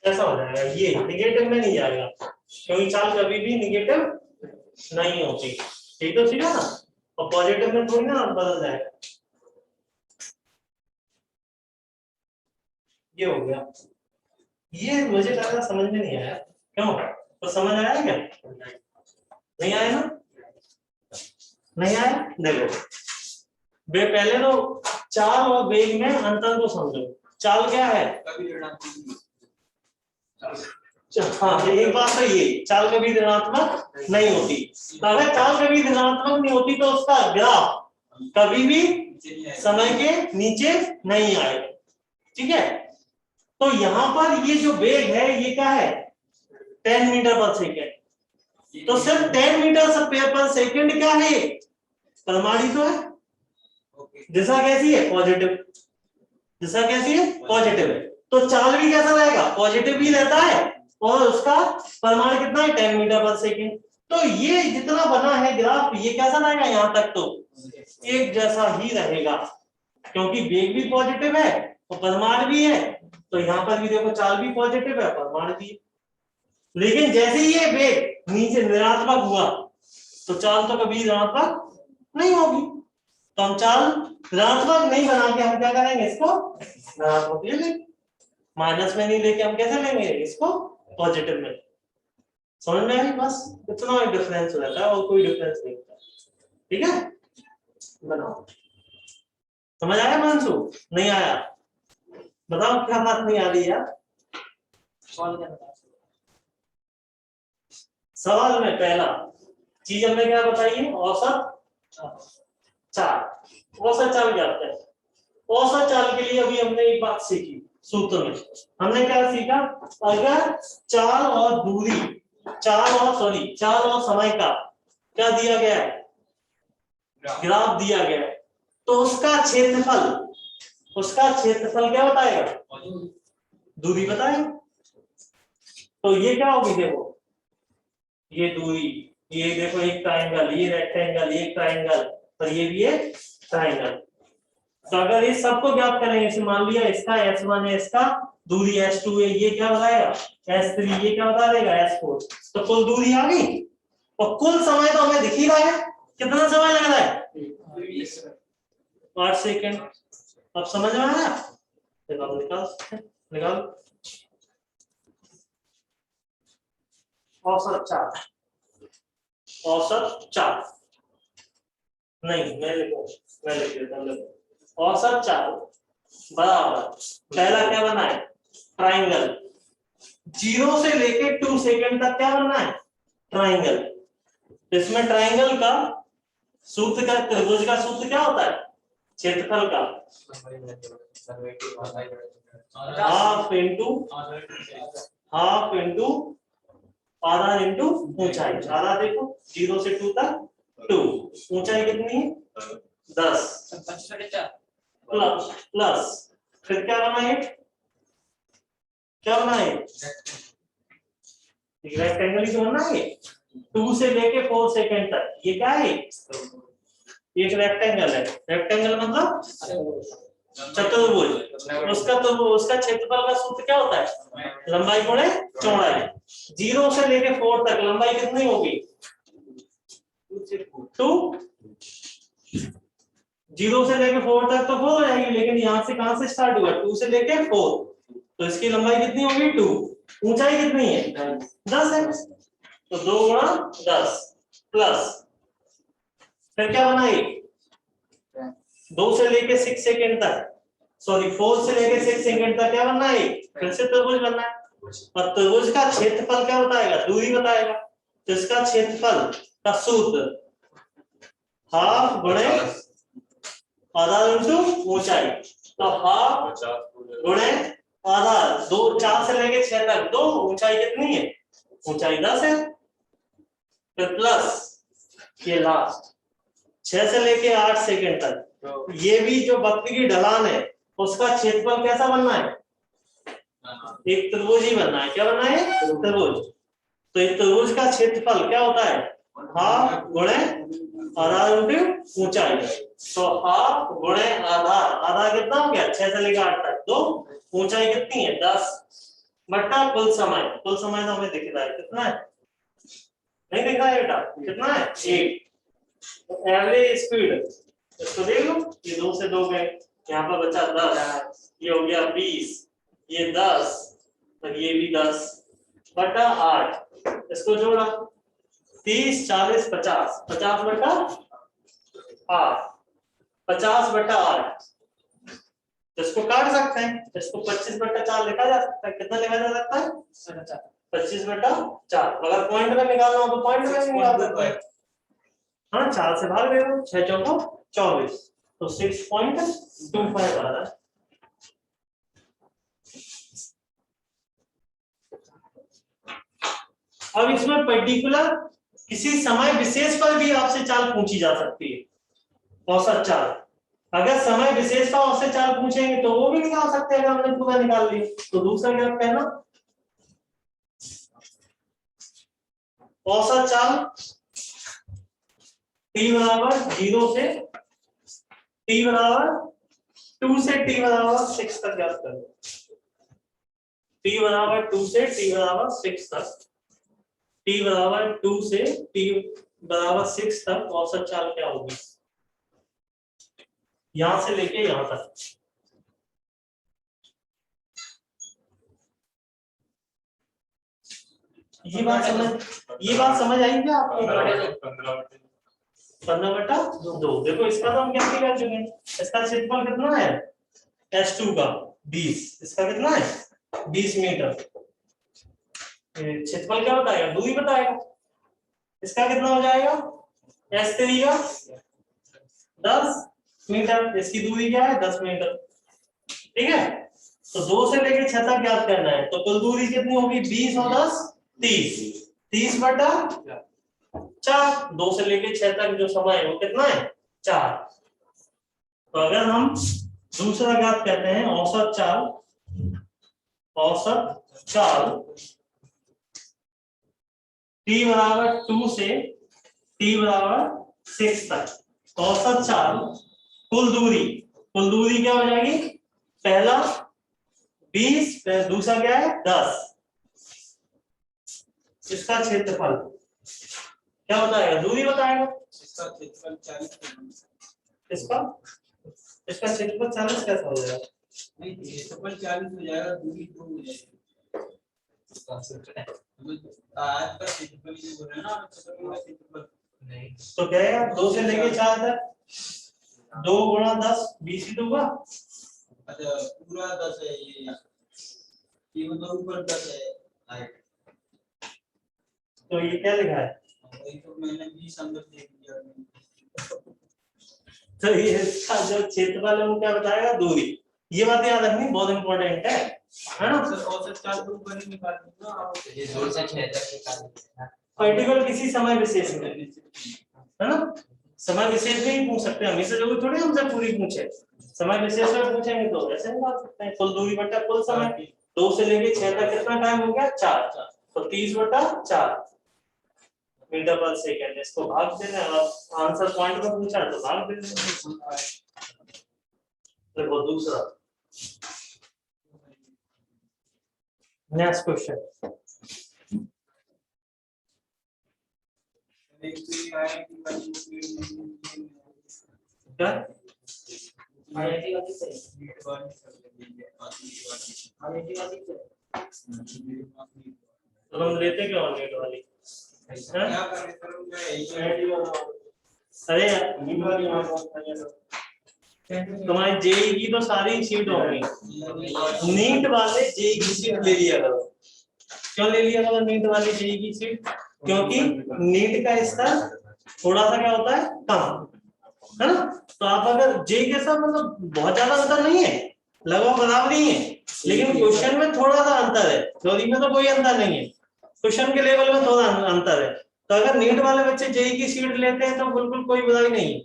ऐसा हो जाएगा, ये निगेटिव में नहीं जाएगा, क्योंकि चाल कभी भी निगेटिव नहीं होती, ठीक तो सीधा ना। और पॉजिटिव में थोड़ी ना बदल जाएगा। ये हो गया, ये मुझे ज्यादा समझ में नहीं आया, क्यों, तो समझ आया क्या, नहीं आया ना, नहीं आया। देखो वे पहले तो चाल और वेग में अंतर को समझो। चाल क्या है, हाँ एक बात तो ये, चाल कभी ऋणात्मक नहीं होती। अगर चाल कभी ऋणात्मक नहीं होती तो उसका ग्राफ कभी भी समय के नीचे नहीं आएगा, ठीक है। तो यहाँ पर ये जो वेग है ये क्या है 10 मीटर पर सेकेंड, तो सिर्फ 10 मीटर पर सेकेंड क्या है, परमाणु तो है। दिशा कैसी है, पॉजिटिव, दिशा कैसी है, पॉजिटिव है। तो चाल भी कैसा रहेगा, पॉजिटिव भी रहता है, और उसका परिमाण कितना है 10 मीटर पर सेकेंड। तो ये जितना बना है ग्राफ ये कैसा रहेगा, यहाँ तक तो एक जैसा ही रहेगा, क्योंकि वेग भी पॉजिटिव है और परिमाण भी है। तो यहाँ पर भी देखो चाल भी पॉजिटिव है, परिमाण भी। लेकिन जैसे ही ये वेग नीचे ऋणात्मक हुआ तो चाल तो कभी ऋणात्मक नहीं होगी। तो हम चाल ऋणात्मक नहीं बना के हम क्या करेंगे, इसको धनात्मक ले लेंगे। माइनस में नहीं लेके हम कैसे लेंगे इसको पॉजिटिव में। समझ में आई? बस इतना ही डिफरेंस हो जाता है और कोई डिफरेंस नहीं होता। ठीक है, बनाओ। समझ आया मंसू? नहीं आया? बताओ क्या बात नहीं आ रही यार। सवाल में पहला चीज हमने क्या बताई है? औसत चाल। औसत चाल क्या होता है? औसत चाल के लिए अभी हमने एक बात सीखी सूत्र में। हमने क्या सीखा? अगर चाल और दूरी, चाल और समय का क्या दिया गया है? ग्राफ दिया गया है, तो उसका क्षेत्रफल क्या बताएगा? दूरी बताएगा। तो ये क्या होगी? देखो ये दूरी, ये देखो एक ट्रायंगल, ये रेक्टेंगल, ये ट्रायंगल, और ये भी एक ट्रायंगल। तो अगर इस सबको ज्ञात करेंगे, इसे मान लिया इसका S1 है, इसका दूरी S2 है, ये क्या बताएगा? S3, ये क्या बता देगा? S4। तो कुल दूरी आ गई और कुल समय तो हमें दिख ही रहा है। कितना समय लग रहा है? 8 सेकेंड। अब समझ में आया? निकाल। औसत चाल नहीं, मैं लिख देता हूं। औसत चाल बराबर, पहला क्या बना है? ट्राइंगल। 0 से लेके 2 सेकेंड तक क्या बनना है? ट्राइंगल। इसमें ट्राइंगल का सूत्र का, त्रिभुज का सूत्र क्या होता है? क्षेत्रफल का हाफ इंटू आधा इंटू ऊंचाई। आधा देखो 0 से 2 तक 2, ऊंचाई कितनी है? 10 प्लस फिर क्या बना है? रेक्टेंगल ही तो बनना है। 2 से लेके 4 सेकेंड तक ये क्या है? एक रेक्टेंगल है। रेक्टेंगल मतलब चतुर्भुज। उसका क्षेत्रफल का सूत्र क्या होता है? लंबाई गुणे चौड़ाई। 0 से लेके 4 तक लंबाई कितनी होगी? 2। 0 से लेके 4 तक तो 4 हो जाएगी, लेकिन यहाँ से कहां से स्टार्ट हुआ? 2 से लेके 4, तो इसकी लंबाई कितनी होगी? 2। ऊंचाई कितनी है? 10 है। तो 2 गुणा 10 प्लस फिर क्या बनाई? 2 से लेके 6 सेकेंड तक, सॉरी 4 से लेके 6 सेकेंड तक क्या बनना है? फिर से त्रिभुज बनना है। और त्रिभुज का क्षेत्रफल क्या बताएगा? दूरी बताएगा। तो इसका क्षेत्रफल का सूत्र हाफ गुणे आधा इंटू ऊंचाई। तो हाफ गुणे आधा, 4 से लेके 6 तक 2, ऊंचाई कितनी है? ऊंचाई 10 है। फिर प्लस ये लास्ट 6 से लेके 8 सेकेंड तक, ये भी जो वक्र की ढलान है उसका क्षेत्रफल कैसा बनना है? एक त्रिभुज ही बनना है। क्या बनना है? त्रिभुज। तो एक त्रिभुज का क्षेत्रफल क्या होता है? हाफ गुणे आधा इंटू ऊंचाई। तो हाफ गुणे आधा, आधा कितना हो गया? 6 से लेकर 8 तक 2, ऊंचाई कितनी है? 10 बट्टा कुल समय। कुल समय तो हमें दिख रहा है कितना है? नहीं दिख रहा है बेटा? कितना है? 8। तो एवरेज स्पीड इसको देख लो, ये 2 से 2 गए, यहाँ पर बचा 10, ये हो गया 20, ये 10 और ये भी 10 बटा 8। इसको जोड़ा 30 40 50, 50 बटा 8, 50 बटा 8। इसको काट सकते हैं, इसको 25 बटा 4 लिखा जा सकता है। कितना लिखा जा सकता है? 25 बटा 4। अगर पॉइंट में निकालना हो तो पॉइंट में निकाल सकते हैं। हाँ, 4 से भाग दे दो, 6 चौको 24, तो 6.25 आ रहा है। अब इसमें पर्टिकुलर किसी समय विशेष पर भी आपसे चाल पूछी जा सकती है, औसत चाल। अगर समय विशेष का औसत चाल पूछेंगे तो वो भी निकाल सकते हैं। अगर हमने पूरा निकाल लिया तो दूसरा क्या कहना? औसत चाल t बराबर 0 से t बराबर 2 से t बराबर 6 तक ज्ञात करें। t बराबर 2 से t बराबर 6 तक, t बराबर 2 से t बराबर 6 तक औसत चाल क्या होगी? यहां से लेके यहां तक। ये बात समझ आई क्या आपको? 15/2। देखो इसका तो हम कैसे कर चुके हैं। इसका क्षेत्रफल कितना है S2 का 20, इसका कितना है 20 मीटर। क्षेत्रफल क्या बताएगा? दूरी बताएगा। इसका कितना हो जाएगा S3 का 10 मीटर, इसकी दूरी क्या है 10 मीटर। ठीक है, तो 2 से लेके 6 तक ज्ञात करना है। तो कुल दूरी कितनी होगी 20 और 10 30, 30/4। 2 से लेके 6 तक जो समय है वो कितना है 4। तो अगर हम दूसरा ज्ञात करते हैं औसत चाल t बराबर 2 से t बराबर 6 तक। औसत चाल कुल दूरी क्या हो जाएगी? पहला 20, दूसरा क्या है 10। इसका क्षेत्रफल क्या बताएगा? दूरी बताएगा। इसका क्षेत्रफल 40 इसका क्षेत्रफल 40 कैसा हो जाएगा? नहीं, क्षेत्रफल 40 हो जाएगा, दूरी 2 हो जाएगी। आज का क्षेत्रफल ये बोल रहे हैं ना, क्षेत्रफल नहीं तो क्या है 2 से लेके 4 तक 2 × 10 20 ही होगा। अच्छा, पूरा 10 है ये मतलब ऊपर 10 है हाइट। तो ये क्या लिखा है? वही तो मैंने 20 अंदर देख लिया। तो ये इसका जो क्षेत्रफल है वो क्या बताएगा? दूरी। ये बात याद रखनी बहुत इंपॉर्टेंट है ना। सर औसत चाल तो ऊपर ही निकाल दो ना, ये 2 से 6 तक निकाल पर्टिकुलर किसी समय विशेष में, है ना। समय विशेष में ही पूछ सकते हैं, हमेशा जरूरी थोड़ी हमसे पूरी पूछे। समय विशेष में पूछेंगे तो ऐसे निकाल सकते हैं। कुल दूरी बटा कुल समय। 2 से लेके 6 तक कितना टाइम हो गया 4, तो 30/4 मीटर पर सेकंड। इसको भाग देना है और आंसर पॉइंट में पूछा तो भाग दे देना। देखो दूसरा नेक्स्ट क्वेश्चन क्या? आईआईटी वाली से तो हम लेते क्यों नीट वाली? क्या करें सर, अरे तुम्हारी जेई की तो सारी सीट होंगी, नीट वाले जेई की सीट ले लिया करो। क्यों ले लिया करो नीट वाली जेई की सीट? क्योंकि नीट का स्तर थोड़ा सा क्या होता है कम, है ना। तो आप अगर जेई के साथ मतलब बहुत ज्यादा अंतर नहीं है, लगभग बराबर ही है, लेकिन क्वेश्चन में थोड़ा सा अंतर है। थ्योरी में तो कोई अंतर नहीं है, क्वेश्चन के लेवल में थोड़ा अंतर है। तो अगर नीट वाले बच्चे जेई की सीट लेते हैं तो बिल्कुल कोई बुराई नहीं है,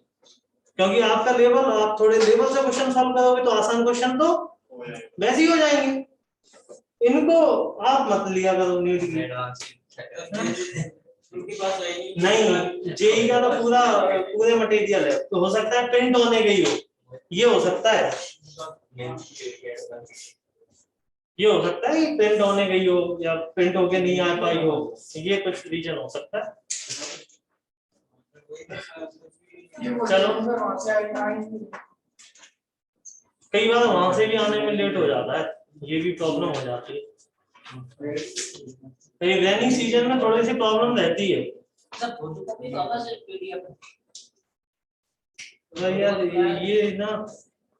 क्योंकि आपका लेवल, आप थोड़े लेवल से क्वेश्चन सॉल्व करोगे तो आसान क्वेश्चन तो वैसे ही हो जाएंगे। इनको आप मत लिया करो नीट की। नहीं, जेई का तो पूरे मटेरियल है, तो हो सकता है प्रिंट होने गई हो, ये हो सकता है, ये हो सकता है कि प्रिंट होने गई हो या प्रिंट होके नहीं आ पाई हो, ये कुछ रीजन हो सकता है। चलो, कई बार वहां से भी आने में लेट हो जाता है, ये भी प्रॉब्लम हो जाती है। रेनी सीजन में थोड़ी सी प्रॉब्लम रहती है यार। ये ना,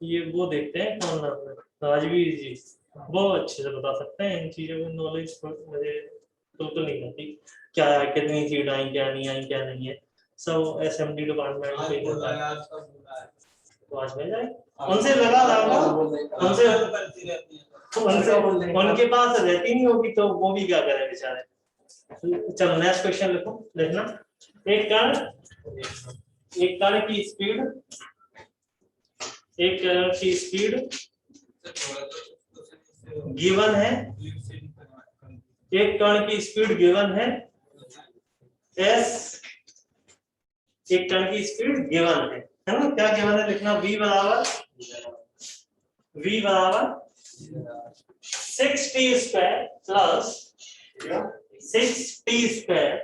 ये वो देखते हैं कौन राजवीर जी, वो अच्छे से बता सकते हैं इन चीजों की नॉलेज मुझे बिल्कुल नहीं रहती। क्या है, कितनी सीट आई, क्या नहीं आई, क्या नहीं है, सब एसएमडी डिपार्टमेंट पे होता है। तो आज में जाए उनसे लगा लाऊंगा, उनसे उनके पास रहती नहीं होगी तो वो भी क्या करें बेचारे। चलो नेक्स्ट क्वेश्चन लिखना। एक कण की स्पीड गिवन है, एक कण की स्पीड गिवन है s, एक कण की स्पीड गिवन है ना। क्या गिवन है लिखना, v बराबर 6t square plus 6t square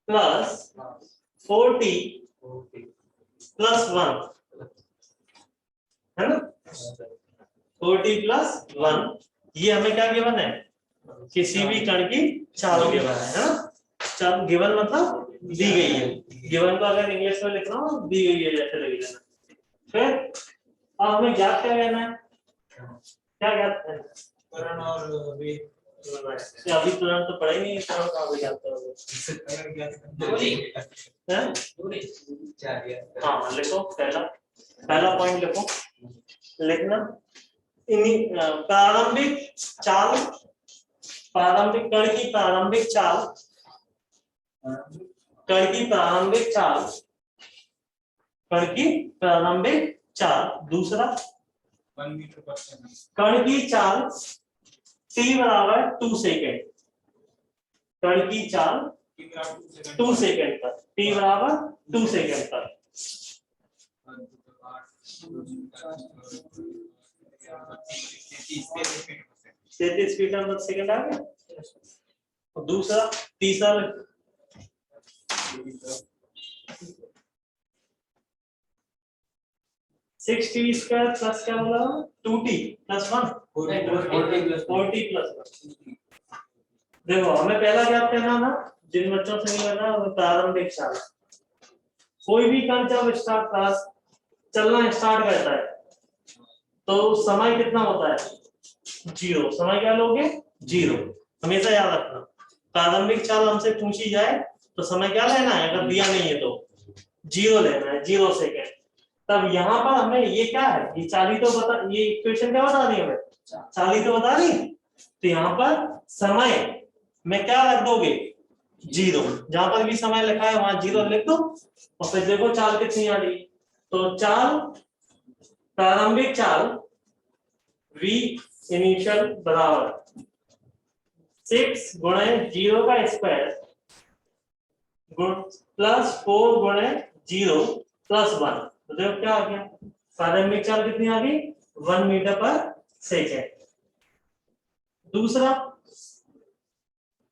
plus 4t plus 1, है ना। 4t प्लस 1, ये हमें क्या गिवन है किसी भी कण की चाल गिवन है ना। चाल गिवन मतलब दी गई है। गिवन को अगर इंग्लिश में लिखना हो दी गई है जैसे लिख देना। फिर अब हमें ज्ञात क्या करना है, क्या ज्ञात करना है? करण और वेग अभी तुरंत तो पढ़ा ही नहीं है, कहाँ कहाँ पे ज्ञात करोगे? करण ज्ञात दूरी। हैं? दूरी। हाँ लिखो, पहला पॉइंट लिखो, लिखना प्रारंभिक चाल, प्रारंभिक कण की प्रारंभिक चाल, कण की प्रारंभिक चाल, कण की प्रारंभिक चाल। दूसरा 1 मीटर पर सेकंड। कण की चाल t बराबर 2 सेकेंड, कण की चाल 2 सेकेंड पर, t बराबर 2 सेकेंड पर। 33 मीटर पर सेकेंड आ गया। और दूसरा तीसरा 6t स्क्वायर प्लस क्या बोला 2t प्लस 1 40 प्लस 1। देखो हमें पहला क्या करना था, जिन बच्चों से नहीं करना वो प्रारंभिक चाल। कोई भी कण जब स्टार्ट क्लास चलना स्टार्ट करता है तो समय कितना होता है, 0। समय क्या लोगे, 0, हमेशा याद रखना। प्रारंभिक चाल हमसे पूछी जाए तो समय क्या लेना है, अगर दिया नहीं है तो 0 लेना है, 0 सेकेंड। तब यहाँ पर हमें ये क्या है, ये चाल ही तो बता, ये इक्वेशन क्या बता रही है हमें, चाल ही तो बता रही है। तो यहाँ पर समय में क्या रख दोगे, 0। जहां पर भी समय लिखा है वहां 0 लिख दो। और फिर देखो चाल कितनी आ रही, तो चाल प्रारंभिक चाल v इनिशियल बराबर 6 गुणे 0 का स्क्वायर प्लस 4 गुणे 0 प्लस 1। तो देखो क्या आ गया, प्रारंभिक चाल कितनी आ गई, 1 मीटर पर सेकेंड। दूसरा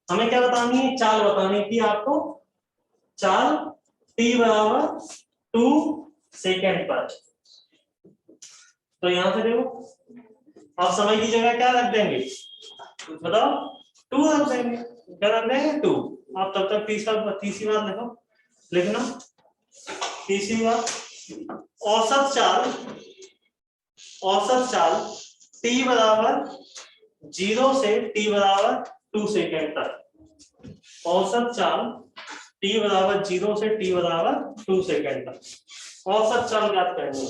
हमें क्या बतानी है, चाल बतानी थी आपको, चाल t बराबर 2 सेकेंड पर। तो यहां से देखो आप समय की जगह क्या रख देंगे, बताओ 2 रख देंगे, क्या रख देंगे 2। आप तब तक तीसरी बात लिखो, लिखना तीसरी बात, औसत चाल t बराबर 0 से t बराबर 2 सेकेंड तक। औसत चाल t बराबर 0 से t बराबर 2 सेकेंड तक। औसत चाल ज्ञात करनी है,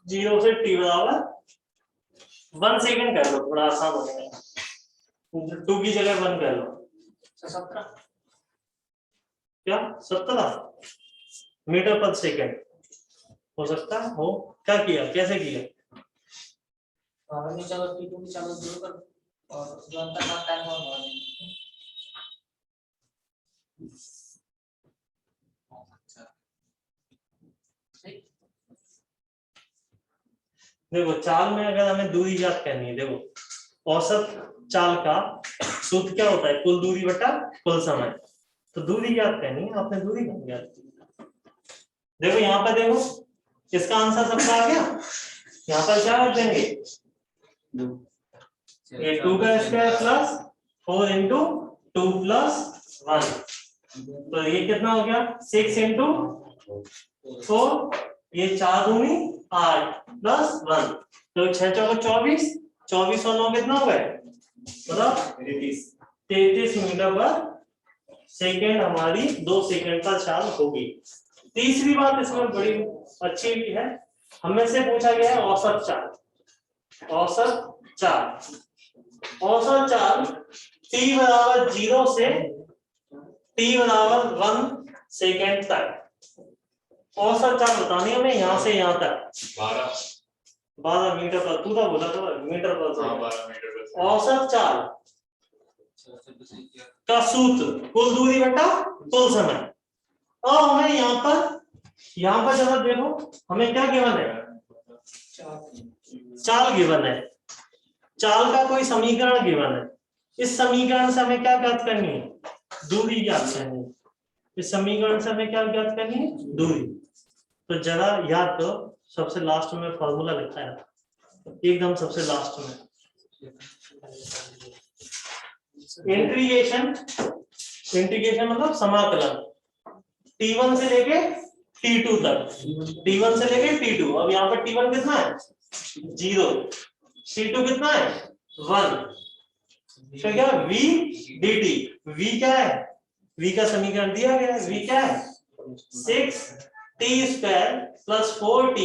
0 से t बराबर 1 सेकेंड कर लो, थोड़ा आसान हो जाएगा। 2 की जगह 1 कर लो, 17 क्या 17 मीटर पर सेकेंड हो सकता है हो। क्या किया, कैसे किया, चलो टी2 की चाल दूर कर और जो अंतर का टाइम होगा देखो चाल में अगर हमें दूरी ज्ञात करनी है, देखो औसत चाल का सूत्र क्या होता है, कुल दूरी बटा कुल समय। तो दूरी ज्ञात करनी है, आपने दूरी कहाँ ज्ञात की। देखो यहाँ पर देखो इसका आंसर सबका आ गया। यहाँ पर क्या रख देंगे, ये 2 का स्क्वायर प्लस 4 इंटू 2 प्लस 1। तो ये कितना हो गया 6 इंटू 4, ये 4 दूनी 8 प्लस 1। तो 6 चौको 24, 24 और 9 कितना हो गए, मतलब 33 मीटर पर सेकेंड हमारी 2 सेकेंड का चाल होगी। तीसरी बात इसमें बड़ी अच्छी भी है, हमें से पूछा गया है औसत चाल। औसत चाल t बराबर 0 से t बराबर 1 सेकेंड तक। औसत चाल बतानी हमें यहाँ से यहाँ तक 12 मीटर पर, पूरा बोला था मीटर पर सेकेंड। 12 मीटर पर। औसत चाल का सूत्र कुल दूरी बटा कुल समय। और हमें यहाँ पर जरा देखो हमें क्या गिवन है, चाल गिवन है, चाल का कोई समीकरण गिवन है। इस समीकरण से हमें क्या ज्ञात करनी है, दूरी ज्ञात करनी है। इस समीकरण से हमें क्या ज्ञात करनी है, दूरी। तो जरा याद करो, सबसे लास्ट में फॉर्मूला लिखा है, एकदम सबसे लास्ट में इंटीग्रेशन, इंटीग्रेशन मतलब समाकलन T1 से लेके T2 तक, T1 से लेके T2। अब यहाँ पर T1 कितना है 0, T2 कितना है 1, तो क्या v dt, v क्या है, v का समीकरण दिया गया है, v क्या है 6t square plus 4t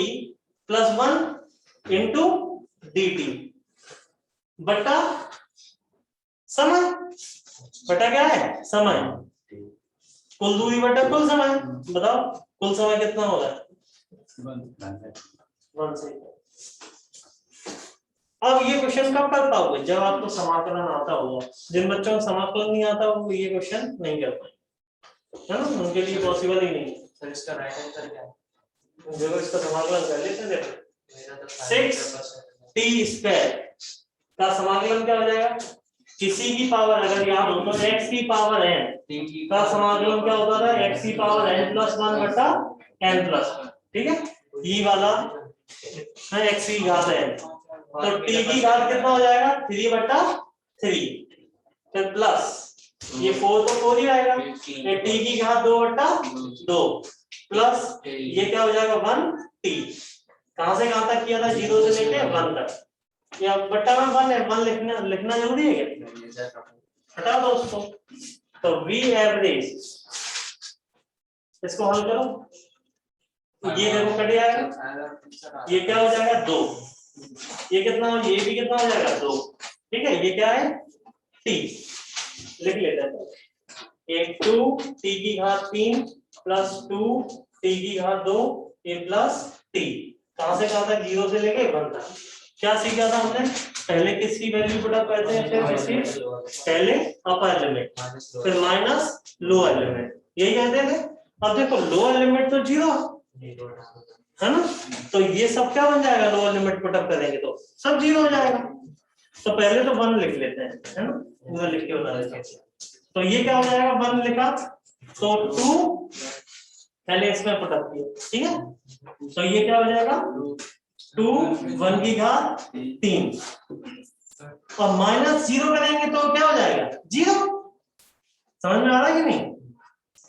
plus 1 into dt बटा समय, बटा क्या है समय, कुल दूरी बटा कुल समय। बताओ कुल समय कितना होगा 1 से। अब ये क्वेश्चन कब कर पाओगे जब आपको समाकलन आता होगा। जिन बच्चों को समाकलन नहीं आता वो ये क्वेश्चन नहीं कर पाएंगे, है ना, उनके लिए पॉसिबल ही नहीं। सर इसका राइट आंसर क्या है? देखो इसका समाकलन कर लेते हैं। मेरा तो 6t स्क्वायर का समाकलन क्या हो जाएगा, किसी की पावर अगर याद हो तो x की पावर n का समाकलन क्या होता था, x की पावर n प्लस 1 बटा n प्लस 1, ठीक है, ये वाला है x की घात n, तो t की घात कितना हो जाएगा 3 बटा 3, फिर प्लस ये 4 तो 4 ही आएगा, ये t की घात 2 बटा 2 प्लस ये क्या हो जाएगा 1t, कहां से कहां तक किया था 0 से लेके 1 तक, या बट्टा में 1 है, 1 लिखना जरूरी है क्या, हटा दो उसको। तो v एवरेज, इसको हल करो, तो ये देखो कट जाएगा, ये क्या हो जाएगा 2, ये कितना हो, ये भी कितना हो जाएगा 2, ठीक है, ये क्या है t, लिख लेते हैं, एक 2 t की घात 3 प्लस 2 t की घात 2 ये प्लस t, कहां से कहां तक 0 से लेके 1 तक। क्या सीखा था हमने, पहले किसकी वैल्यू पुट अप करते हैं, फिर किसकी, पहले अपर लिमिट फिर माइनस लोअर लिमिट, यही कहते थे। अब देखो लोअर लिमिट तो 0 है ना, तो ये सब क्या बन जाएगा, लोअर लिमिट पुट अप करेंगे तो सब 0 हो जाएगा। तो पहले तो 1 लिख लेते हैं, है ना, पूरा लिख के बता देते हैं। तो ये क्या हो जाएगा 1 लिखा, तो 2 पहले इसमें पुट अप किया, ठीक है, तो ये क्या हो जाएगा 2 1 की घात 3 और माइनस 0 करेंगे तो क्या हो जाएगा 0, समझ में आ रहा है कि नहीं,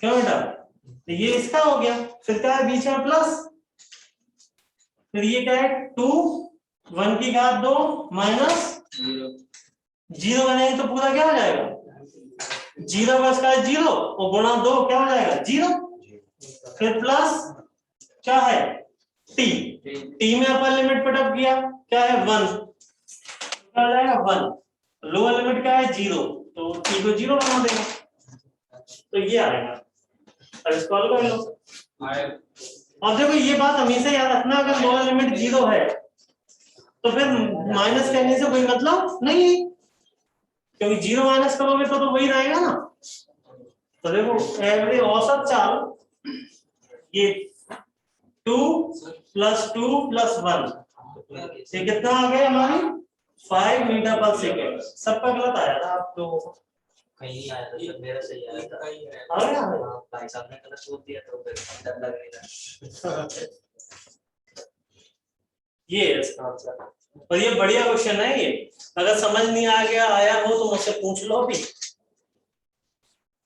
क्यों बेटा, तो ये इसका हो गया, फिर क्या है बीच में प्लस, फिर ये क्या है 2 1 की घात 2 माइनस 0 बनेंगे तो पूरा क्या हो जाएगा 0 का स्क्वायर 0 और गुणा 2 क्या हो जाएगा 0, फिर प्लस क्या है t में अपर लिमिट पुट अप किया क्या है 1, क्या हो जाएगा 1, लोअर लिमिट क्या है 0 तो t को 0 बना देंगे, तो ये आएगा। अब इसको हल कर लो। अब देखो ये बात हमेशा याद रखना, अगर लोअर लिमिट 0 है तो फिर माइनस करने से कोई मतलब नहीं, क्योंकि 0 माइनस करोगे तो वही रहेगा ना। तो देखो एवरेज औसत चाल ये 2 प्लस 2 प्लस 1 ये कितना आ गया हमारी 5 मीटर पर सेकेंड। सबका गलत आया था आप लोगों को, कहीं नहीं आया था सर, मेरा सही आया था। आ गया भाई साहब ने गलत बोल दिया तो फिर डर लग रहा है। ये है इसका आंसर। और ये बढ़िया क्वेश्चन है, ये अगर समझ नहीं आ गया आया हो तो मुझसे पूछ लो, अभी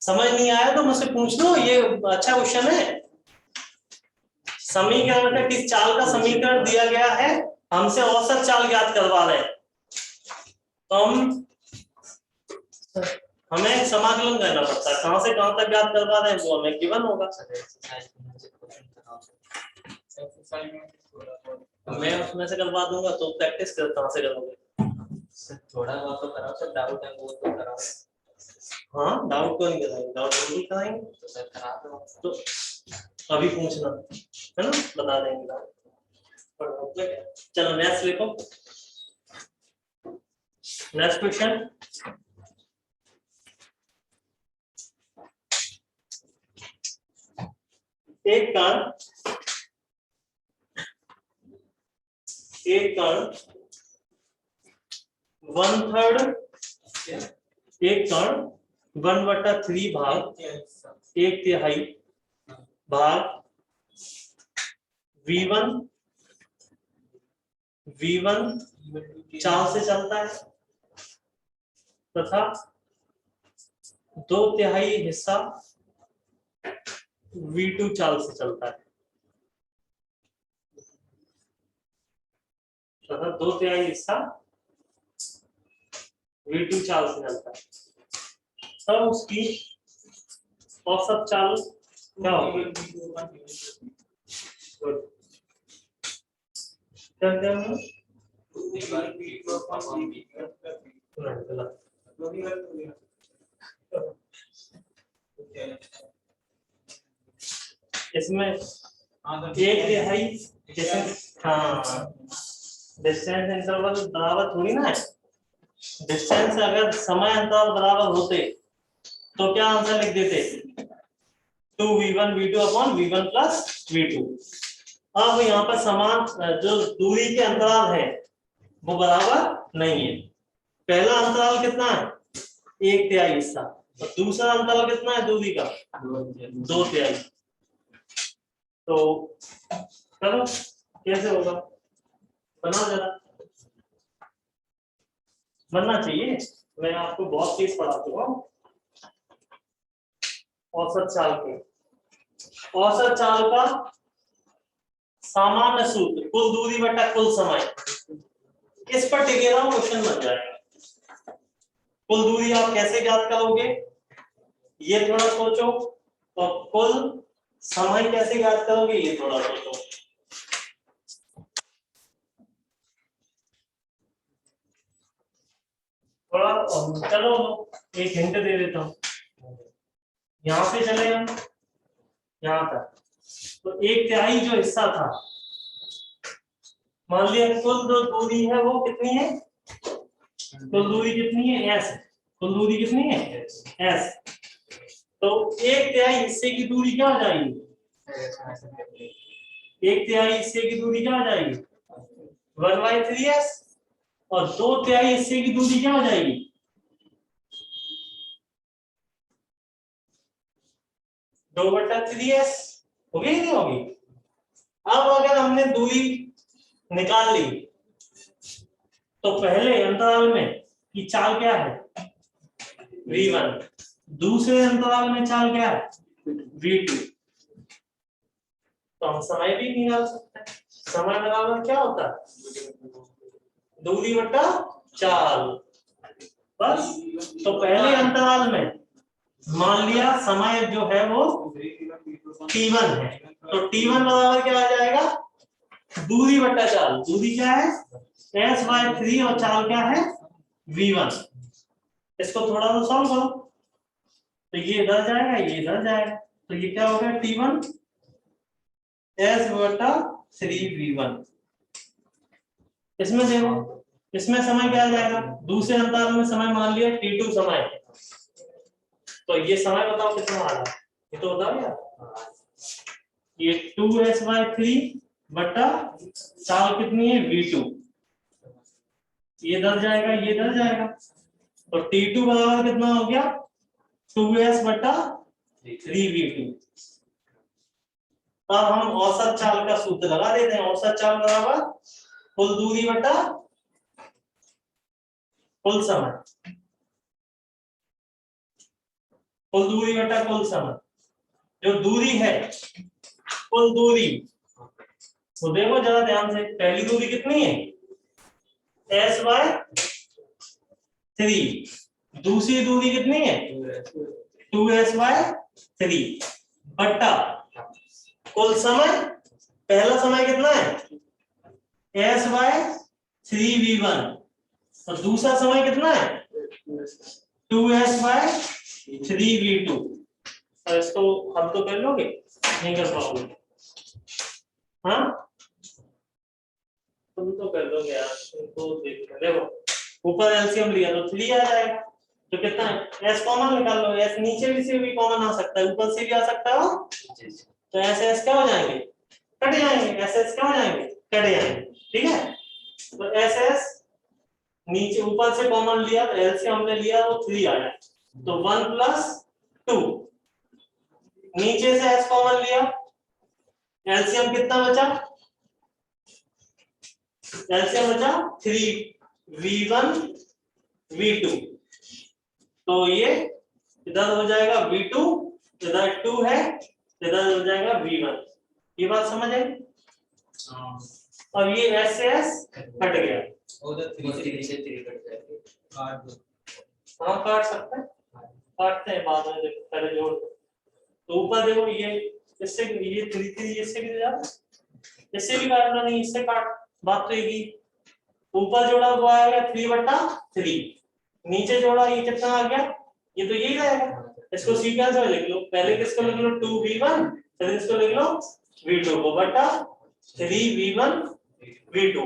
समझ नहीं आया तो मुझसे पूछ लो, ये अच्छा क्वेश्चन है। समीकरण का किस चाल का समीकरण दिया गया है, हमसे औसत चाल ज्ञात करवा रहे हैं, तो हमें समाकलन करना पड़ता है, कहां से कहां तक ज्ञात करवा रहे हैं वो हमें गिवन होगा। मैं उसमें से करवा दूंगा, तो प्रैक्टिस कर कहां से करोगे सर, थोड़ा बहुत तो कराओ सर, डाउट है वो तो कराओ। हाँ डाउट को नहीं कराएंगे, डाउट नहीं कराएंगे तो सर करा दो, तो अभी पूछना है ना, बता देंगे। चलो नेक्स्ट लिखो, नेक्स्ट क्वेश्चन। एक कण 1/3, एक कण 1/3 भाग 1/3 भाग v1 चाल से चलता है, तथा 2/3 हिस्सा V2 चाल से चलता है। तथा 2/3 हिस्सा V2 चाल से चलता है, तब उसकी औसत चाल क्या होगी? क्या क्या है? इसमें 1/3 जैसे, हाँ डिस्टेंस इंटरवल बराबर थोड़ी ना है। डिस्टेंस अगर समय अंतराल बराबर होते तो क्या आंसर लिख देते? 2v1 v2 upon v1 plus v2। अब यहाँ पर समान जो दूरी के अंतराल है वो बराबर नहीं है। पहला अंतराल कितना है? 1/3 हिस्सा, और दूसरा अंतराल कितना है दूरी का? 2/3। तो चलो कैसे होगा, बना जरा, बनना चाहिए। मैं आपको बहुत चीज पढ़ा चुका हूँ। औसत चाल के, औसत चाल का सामान्य सूत्र कुल दूरी बटा कुल समय, इस पर टिके रहो, क्वेश्चन बन जाएगा। कुल दूरी आप कैसे ज्ञात करोगे ये थोड़ा सोचो, और कुल समय कैसे ज्ञात करोगे ये थोड़ा सोचो। थोड़ा चलो एक हिंट दे देता हूँ, यहाँ से चले हम यहाँ तक, तो 1/3 जो हिस्सा था, मान लिया कुल जो दूरी है वो कितनी है? कुल दूरी कितनी है? s। कुल दूरी कितनी है? s। तो 1/3 हिस्से की दूरी क्या हो जाएगी? 1/3 हिस्से की दूरी क्या हो जाएगी? 1/3s। और 2/3 हिस्से की दूरी क्या हो जाएगी? 2/3s। होगी नहीं होगी? अब अगर हमने दूरी निकाल ली तो पहले अंतराल में की चाल क्या है? v1। दूसरे अंतराल में चाल क्या है? v2। तो हम समय भी निकाल सकते हैं। समय बराबर क्या होता है? दूरी बटा चाल। बस, तो पहले अंतराल में मान लिया समय जो है वो t1 है, तो t1 बराबर क्या आ जाएगा? दूरी बटा चाल। दूरी क्या है? s/3 और चाल क्या है? v1। इसको थोड़ा सा सॉल्व करो तो ये इधर जाएगा, ये इधर जाएगा, तो ये क्या होगा? t1 s/3v1। इसमें देखो, इसमें समय क्या आ जाएगा? दूसरे अंतराल में समय मान लिया t2 समय, तो ये समय बताओ कितना आ रहा है? ये तो बता दिया, ये 2s/3 बटा चाल कितनी है? v2। ये इधर जाएगा, ये इधर जाएगा, तो t2 बराबर कितना हो गया? 2s/3v2। अब हम औसत चाल का सूत्र लगा देते हैं। औसत चाल बराबर कुल दूरी बटा कुल समय। कुल दूरी बटा कुल समय, जो दूरी है कुल दूरी, तो देखो जरा ध्यान से, पहली दूरी कितनी है? s/3। दूसरी दूरी कितनी है? 2s/3 बटा कुल समय। पहला समय कितना है? s/3v1, और दूसरा समय कितना है? 2s/3v2। और इसको हम तो कर लोगे, नहीं कर पाओगे? हाँ तुम तो कर लोगे यार, तुमको देखो ऊपर एलसीएम लिया तो 3 आ जाएगा, तो कितना है? s कॉमन निकाल लो, s नीचे भी से भी कॉमन आ सकता है, ऊपर से भी आ सकता है, तो s क्या हो जाएंगे? कट जाएंगे। s क्या हो जाएंगे? कट जाएंगे। ठीक है, तो s नीचे ऊपर से कॉमन लिया तो एलसीएम हमने लिया वो 3 आ जाए, तो 1 + 2। नीचे से s कॉमन लिया, एलसीएम कितना बचा? एलसीएम बचा 3v1 v2। तो ये इधर हो जाएगा V2, इधर 2 है, इधर हो जाएगा V1। ये बात समझ आई? अब ये S से S कट गया, उधर 3 से 3 कट जाएगी। हाँ काट सकते हैं, काटते हैं बाद में, देखो पहले जोड़ दो। तो ऊपर देखो ये इससे, ये 3 3 इससे भी जा, इससे भी काटना नहीं, इससे काट, बात तो एक ही। ऊपर जोड़ा हुआ आएगा 3/3, नीचे जोड़ा ये कितना आ गया, ये तो यही रहेगा। इसको सीक्वेंस में लिख लो, पहले किसको लिख लो 2v1, फिर इसको लिख लो v2 को बटा 3v1 v2।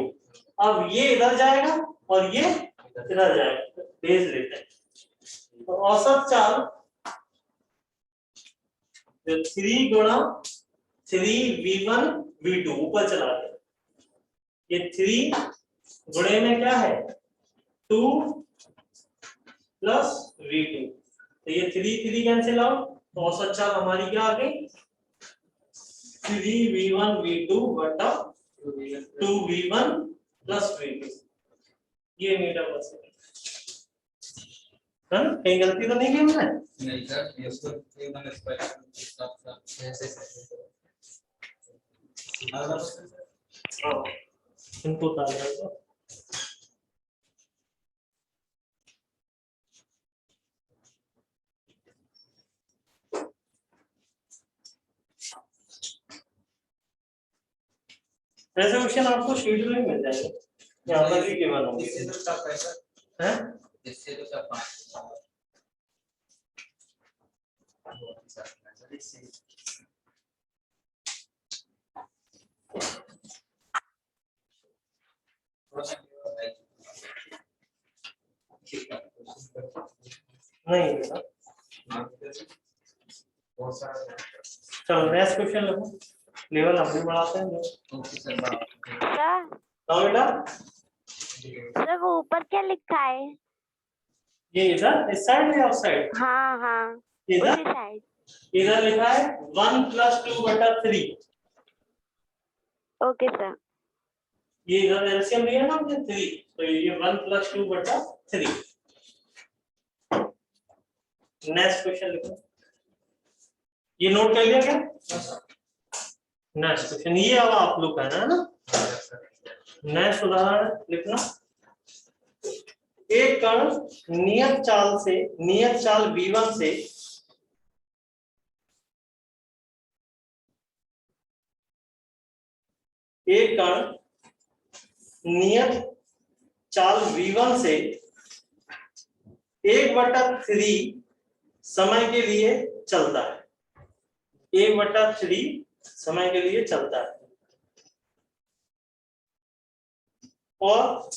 अब ये इधर जाएगा और ये इधर जाएगा, बेस लेते हैं। तो औसत चाल जो 3 गुणा 3v1 v2 ऊपर चला गया, ये 3 गुणे में क्या है 2 प्लस v2, तो ये 3 3 कैंसिल आउट, तो औसत चाल हमारी क्या आ गई 3v1 v2 बटा 2v1 प्लस v2, ये मीटर पर सेकंड। कहीं गलती तो नहीं की हमने? नहीं सर, ये उसको एकदम स्पष्ट साफ ऐसे साफ। इनको उतार दो। ऐसे क्वेश्चन आपको शीट में मिल जाएंगे, यहाँ पर भी गिवन होंगे। इससे तो टफ है सर, हैं? इससे तो टफ है। नहीं बेटा, चलो नेक्स्ट क्वेश्चन लिखो, लेवल अपने बढ़ाते हैं। सर बेटा सर वो ऊपर क्या लिखा है? ये इधर इस साइड या उस साइड? हाँ हाँ इधर उसी साइड। इधर लिखा है 1 + 2/3। Okay sir. ये इधर एलसीएम लिया ना हमने 3, तो ये 1 + 2/3। नेक्स्ट क्वेश्चन लिखो, ये नोट कर लिया क्या? नेक्स्ट क्वेश्चन ये अब आप लोग कहना है ना। नेक्स्ट उदाहरण लिखना, एक कण नियत चाल v1 से एक कण नियत चाल v1 से 1/3 समय के लिए चलता है, 1/3 समय के लिए चलता है, और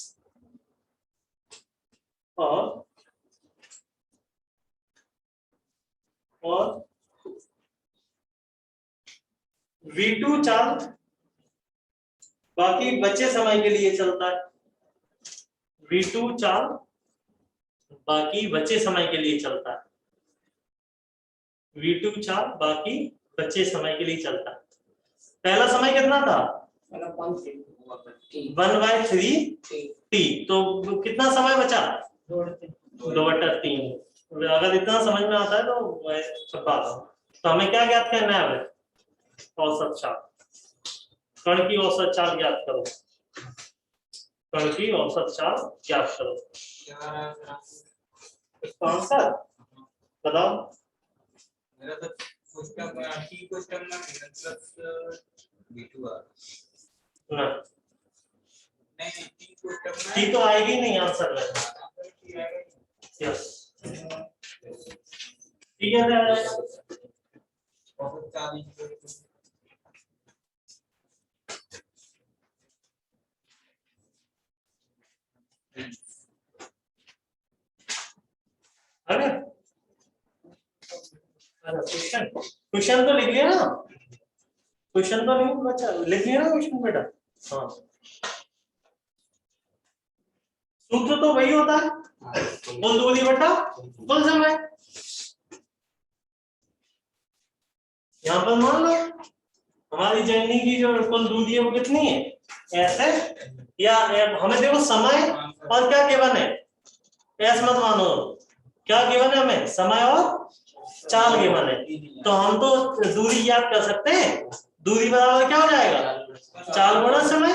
v2 चाल बाकी बचे समय के लिए चलता है, v2 चाल बाकी बचे समय के लिए चलता है, v2 चाल बाकी बचे समय के लिए चलता है। पहला समय कितना था 1/3 t, तो कितना समय बचा 2/3। अगर इतना समझ में आता है तो सब बात है। तो हमें क्या ज्ञात करना है, औसत चाल, कण की औसत चाल ज्ञात करो, कण की औसत चाल ज्ञात करो। इसका आंसर बताओ। मेरा तो क्वेश्चन टी क्वेश्चन में प्लस v2 आ ना नहीं टी क्वेश्चन में टी तो आएगी नहीं आंसर में। यस ठीक है, बहुत चाली अरे क्वेश्चन तो लिख लिया ना, क्वेश्चन तो नहीं बचा, लिख लिया ना क्वेश्चन बेटा। हाँ सूत्र तो वही होता है, कुल दूरी बटा कुल समय। यहाँ पर मान लो हमारी जर्नी की जो कुल दूरी है वो कितनी है, ऐसे या हमें देखो समय और क्या केवल है, ऐस मत मानो, क्या गिवन है हमें, समय और चाल गिवन है। तो हम तो दूरी ज्ञात कर सकते हैं, दूरी बराबर क्या हो जाएगा, चाल गुणा समय।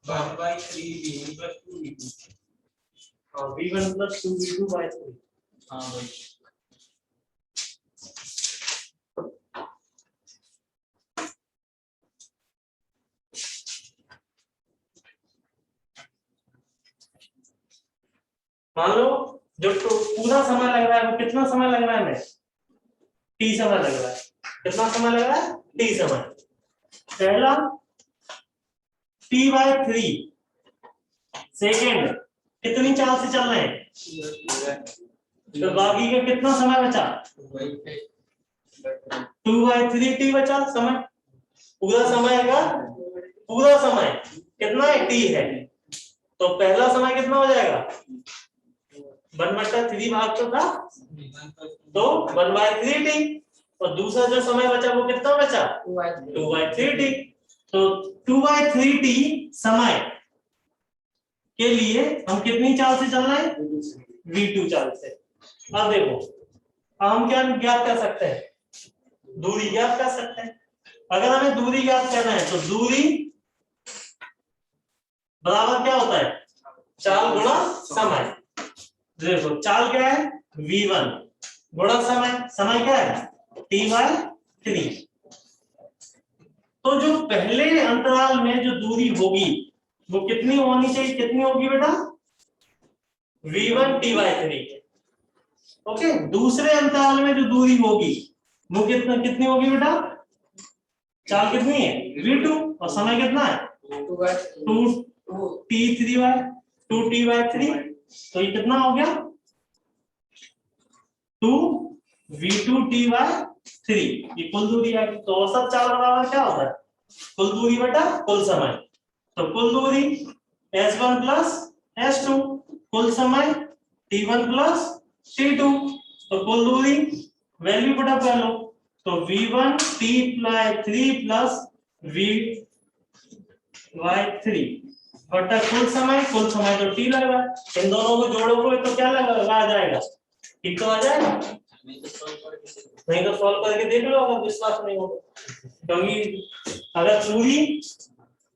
1/3 v1 + 2v2। v1 + 2v2/3। हाँ भाई। मान लो जो पूरा समय लग रहा है वो कितना समय लग रहा है हमें, t समय लग रहा है। कितना समय लग रहा है, t समय। पहला t/3 सेकेंड कितनी चाल से चल रहे हैं, तो बाकी का कितना समय बचा, 2/3t बचा समय। पूरा समय का पूरा समय कितना है, t है। तो पहला समय कितना हो जाएगा, 1/3 भाग तो था, तो 1/3t। और दूसरा जो समय बचा वो कितना बचा, 2/3t। तो 2/3t समय के लिए हम कितनी चाल से चल रहे हैं, v2 चाल से। अब देखो, अब हम क्या ज्ञात कर सकते हैं, दूरी ज्ञात कर सकते हैं। अगर हमें दूरी ज्ञात करना है तो दूरी बराबर क्या होता है, चाल गुणा समय। देखो चाल क्या है, v1 गुणा समय, समय क्या है, t/3। तो जो पहले अंतराल में जो दूरी होगी वो कितनी होनी चाहिए, कितनी होगी बेटा, v1 t/3। ओके, दूसरे अंतराल में जो दूरी होगी वो कितनी होगी बेटा, चाल कितनी है, v2, और समय कितना है, 2t/3। तो ये कितना हो गया, 2v2t/3। ये कुल दूरी है। तो औसत चाल बराबर क्या होता है, कुल दूरी बटा कुल समय। तो कुल दूरी s1 + s2, कुल समय t1 + t2। तो कुल दूरी वैल्यू बटा पहलो, तो v1 t/3 + v/3 बटा कुल समय तो t लगा। इन दोनों को जोड़ोगे तो क्या लगा आ जाएगा, ठीक तो आ जाएगा। नहीं तो सॉल्व करके देख लो, अगर विश्वास नहीं हो। क्योंकि अगर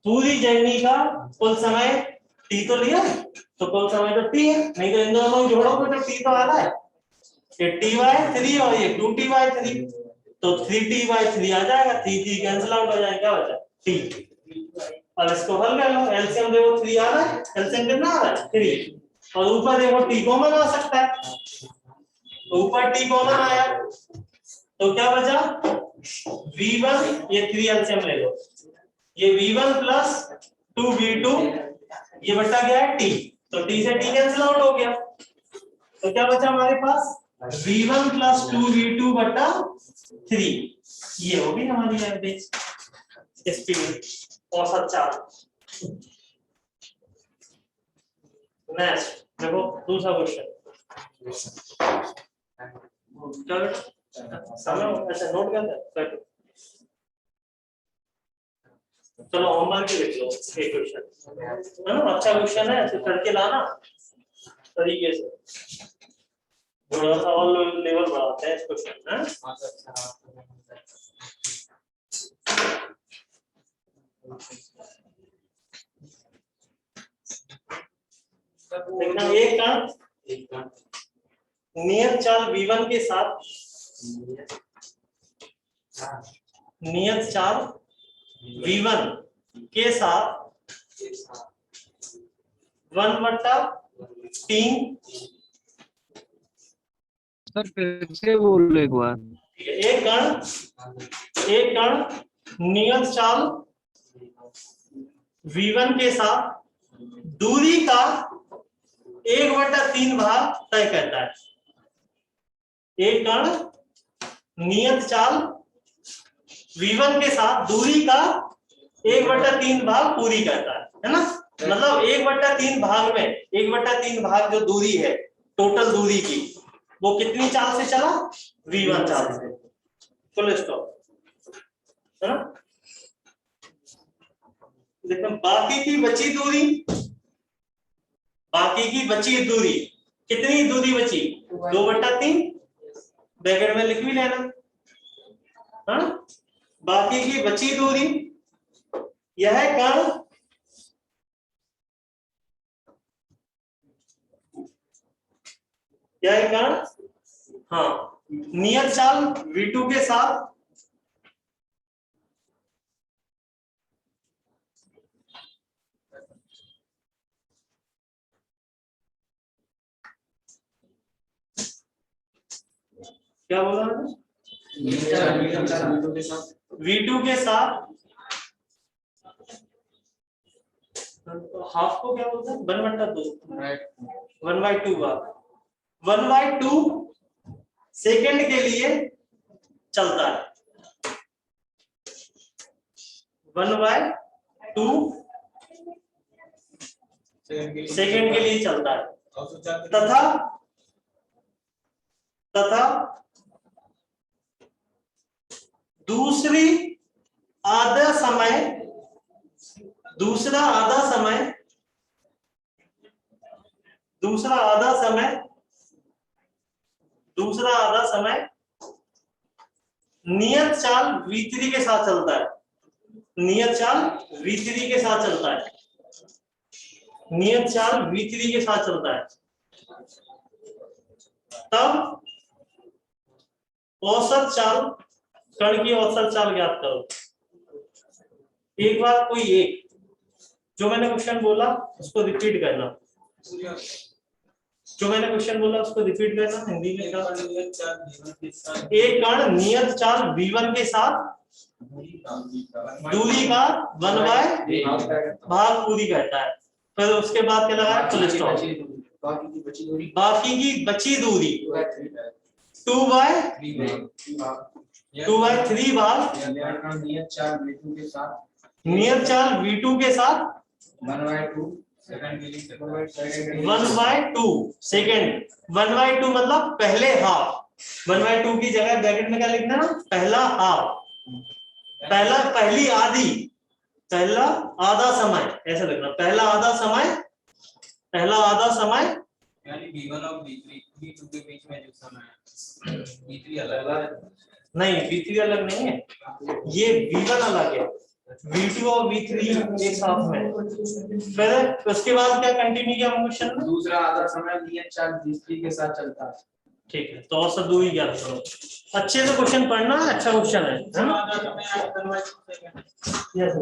पूरी जर्नी का कुल समय t तो लिया तो कुल समय तो t है, नहीं तो इन दोनों को जोड़ोगे तो t तो आ रहा है, ये t/3 और ये 2t/3। तो 3t/3 आ जाएगा, 3 कैंसिल आउट हो जाएगा, क्या बचा t। और इसको हल कर लो, एलसीएम देखो 3 आ रहा है, एलसीएम कितना आ रहा है 3, और ऊपर देखो t कॉमन आ सकता है, ऊपर t कॉमन आया तो क्या बचा, v1, ये 3 एलसीएम ले लो, ये v1 + 2v2, ये बटा गया है t, तो t से t कैंसिल आउट हो गया। तो क्या बचा हमारे पास, v1 + 2v2 बटा 3। ये होगी हमारी एवरेज स्पीड, औसत चाल। नेक्स्ट देखो दूसरा क्वेश्चन, समय ऐसा नोट कर। चलो होमवर्क लिख लो एक क्वेश्चन, है ना, अच्छा क्वेश्चन है, ऐसे करके लाना तरीके से, थोड़ा सा और लेवल बढ़ाते हैं इस क्वेश्चन में। देखना, एक कण नियत चाल v1 के साथ, नियत चाल v1 के साथ 1/3। सर फिर से बोल एक बार। एक कण नियत चाल v1 के साथ दूरी का 1/3 भाग तय करता है। एक कण नियत चाल v1 के साथ दूरी का 1/3 भाग पूरी करता है ना। मतलब 1/3 भाग में 1/3 भाग जो दूरी है टोटल दूरी की, वो कितनी चाल से चला, v1 चाल से। फुल स्टॉप, है ना। देखो बाकी की बची दूरी कितनी दूरी बची 2/3 ब्रैकेट में लिख भी लेना। हाँ बाकी की बची दूरी यह कण हाँ नियत चाल v2 के साथ क्या बोला मैंने v2 के साथ हाफ को क्या बोलते हैं 1/2 1/2 बार 1/2 सेकंड के लिए चलता है 1/2 सेकंड के लिए चलता है तथा दूसरा आधा समय नियत चाल v3 के साथ चलता है। नियत चाल v3 के साथ चलता है। नियत चाल v3 के साथ चलता है। तब औसत चाल कण की औसत चाल ज्ञात करो। एक बार कोई एक जो मैंने क्वेश्चन बोला उसको रिपीट करना। जो मैंने क्वेश्चन बोला उसको रिपीट करना हिंदी में। एक कण नियत चाल v1 के साथ दूरी का 1/2 भाग पूरी करता है। फिर उसके बाद क्या लगाया फुल स्टॉप। बाकी की बची दूरी 2/3 भाग नियत चाल v2 के साथ 1/2 सेकंड। 1/2 मतलब पहले हाफ। 1/2 की जगह ब्रैकेट में क्या लिखना है पहला हाफ पहली आधी पहला आधा समय ऐसा लिखना। पहला आधा समय यानी v1 और v2 के बीच में जो समय है v3 अलग नहीं v3 अलग नहीं है ये v1 अलग है v2 और v3 एक साथ में। फिर उसके बाद क्या कंटिन्यू किया क्वेश्चन में दूसरा आधा समय नियत चाल v3 के साथ चलता है। ठीक है तो औसत दूरी ज्ञात करो। अच्छे से क्वेश्चन पढ़ना अच्छा क्वेश्चन है। आधा समय 1/2 सेकंड। यस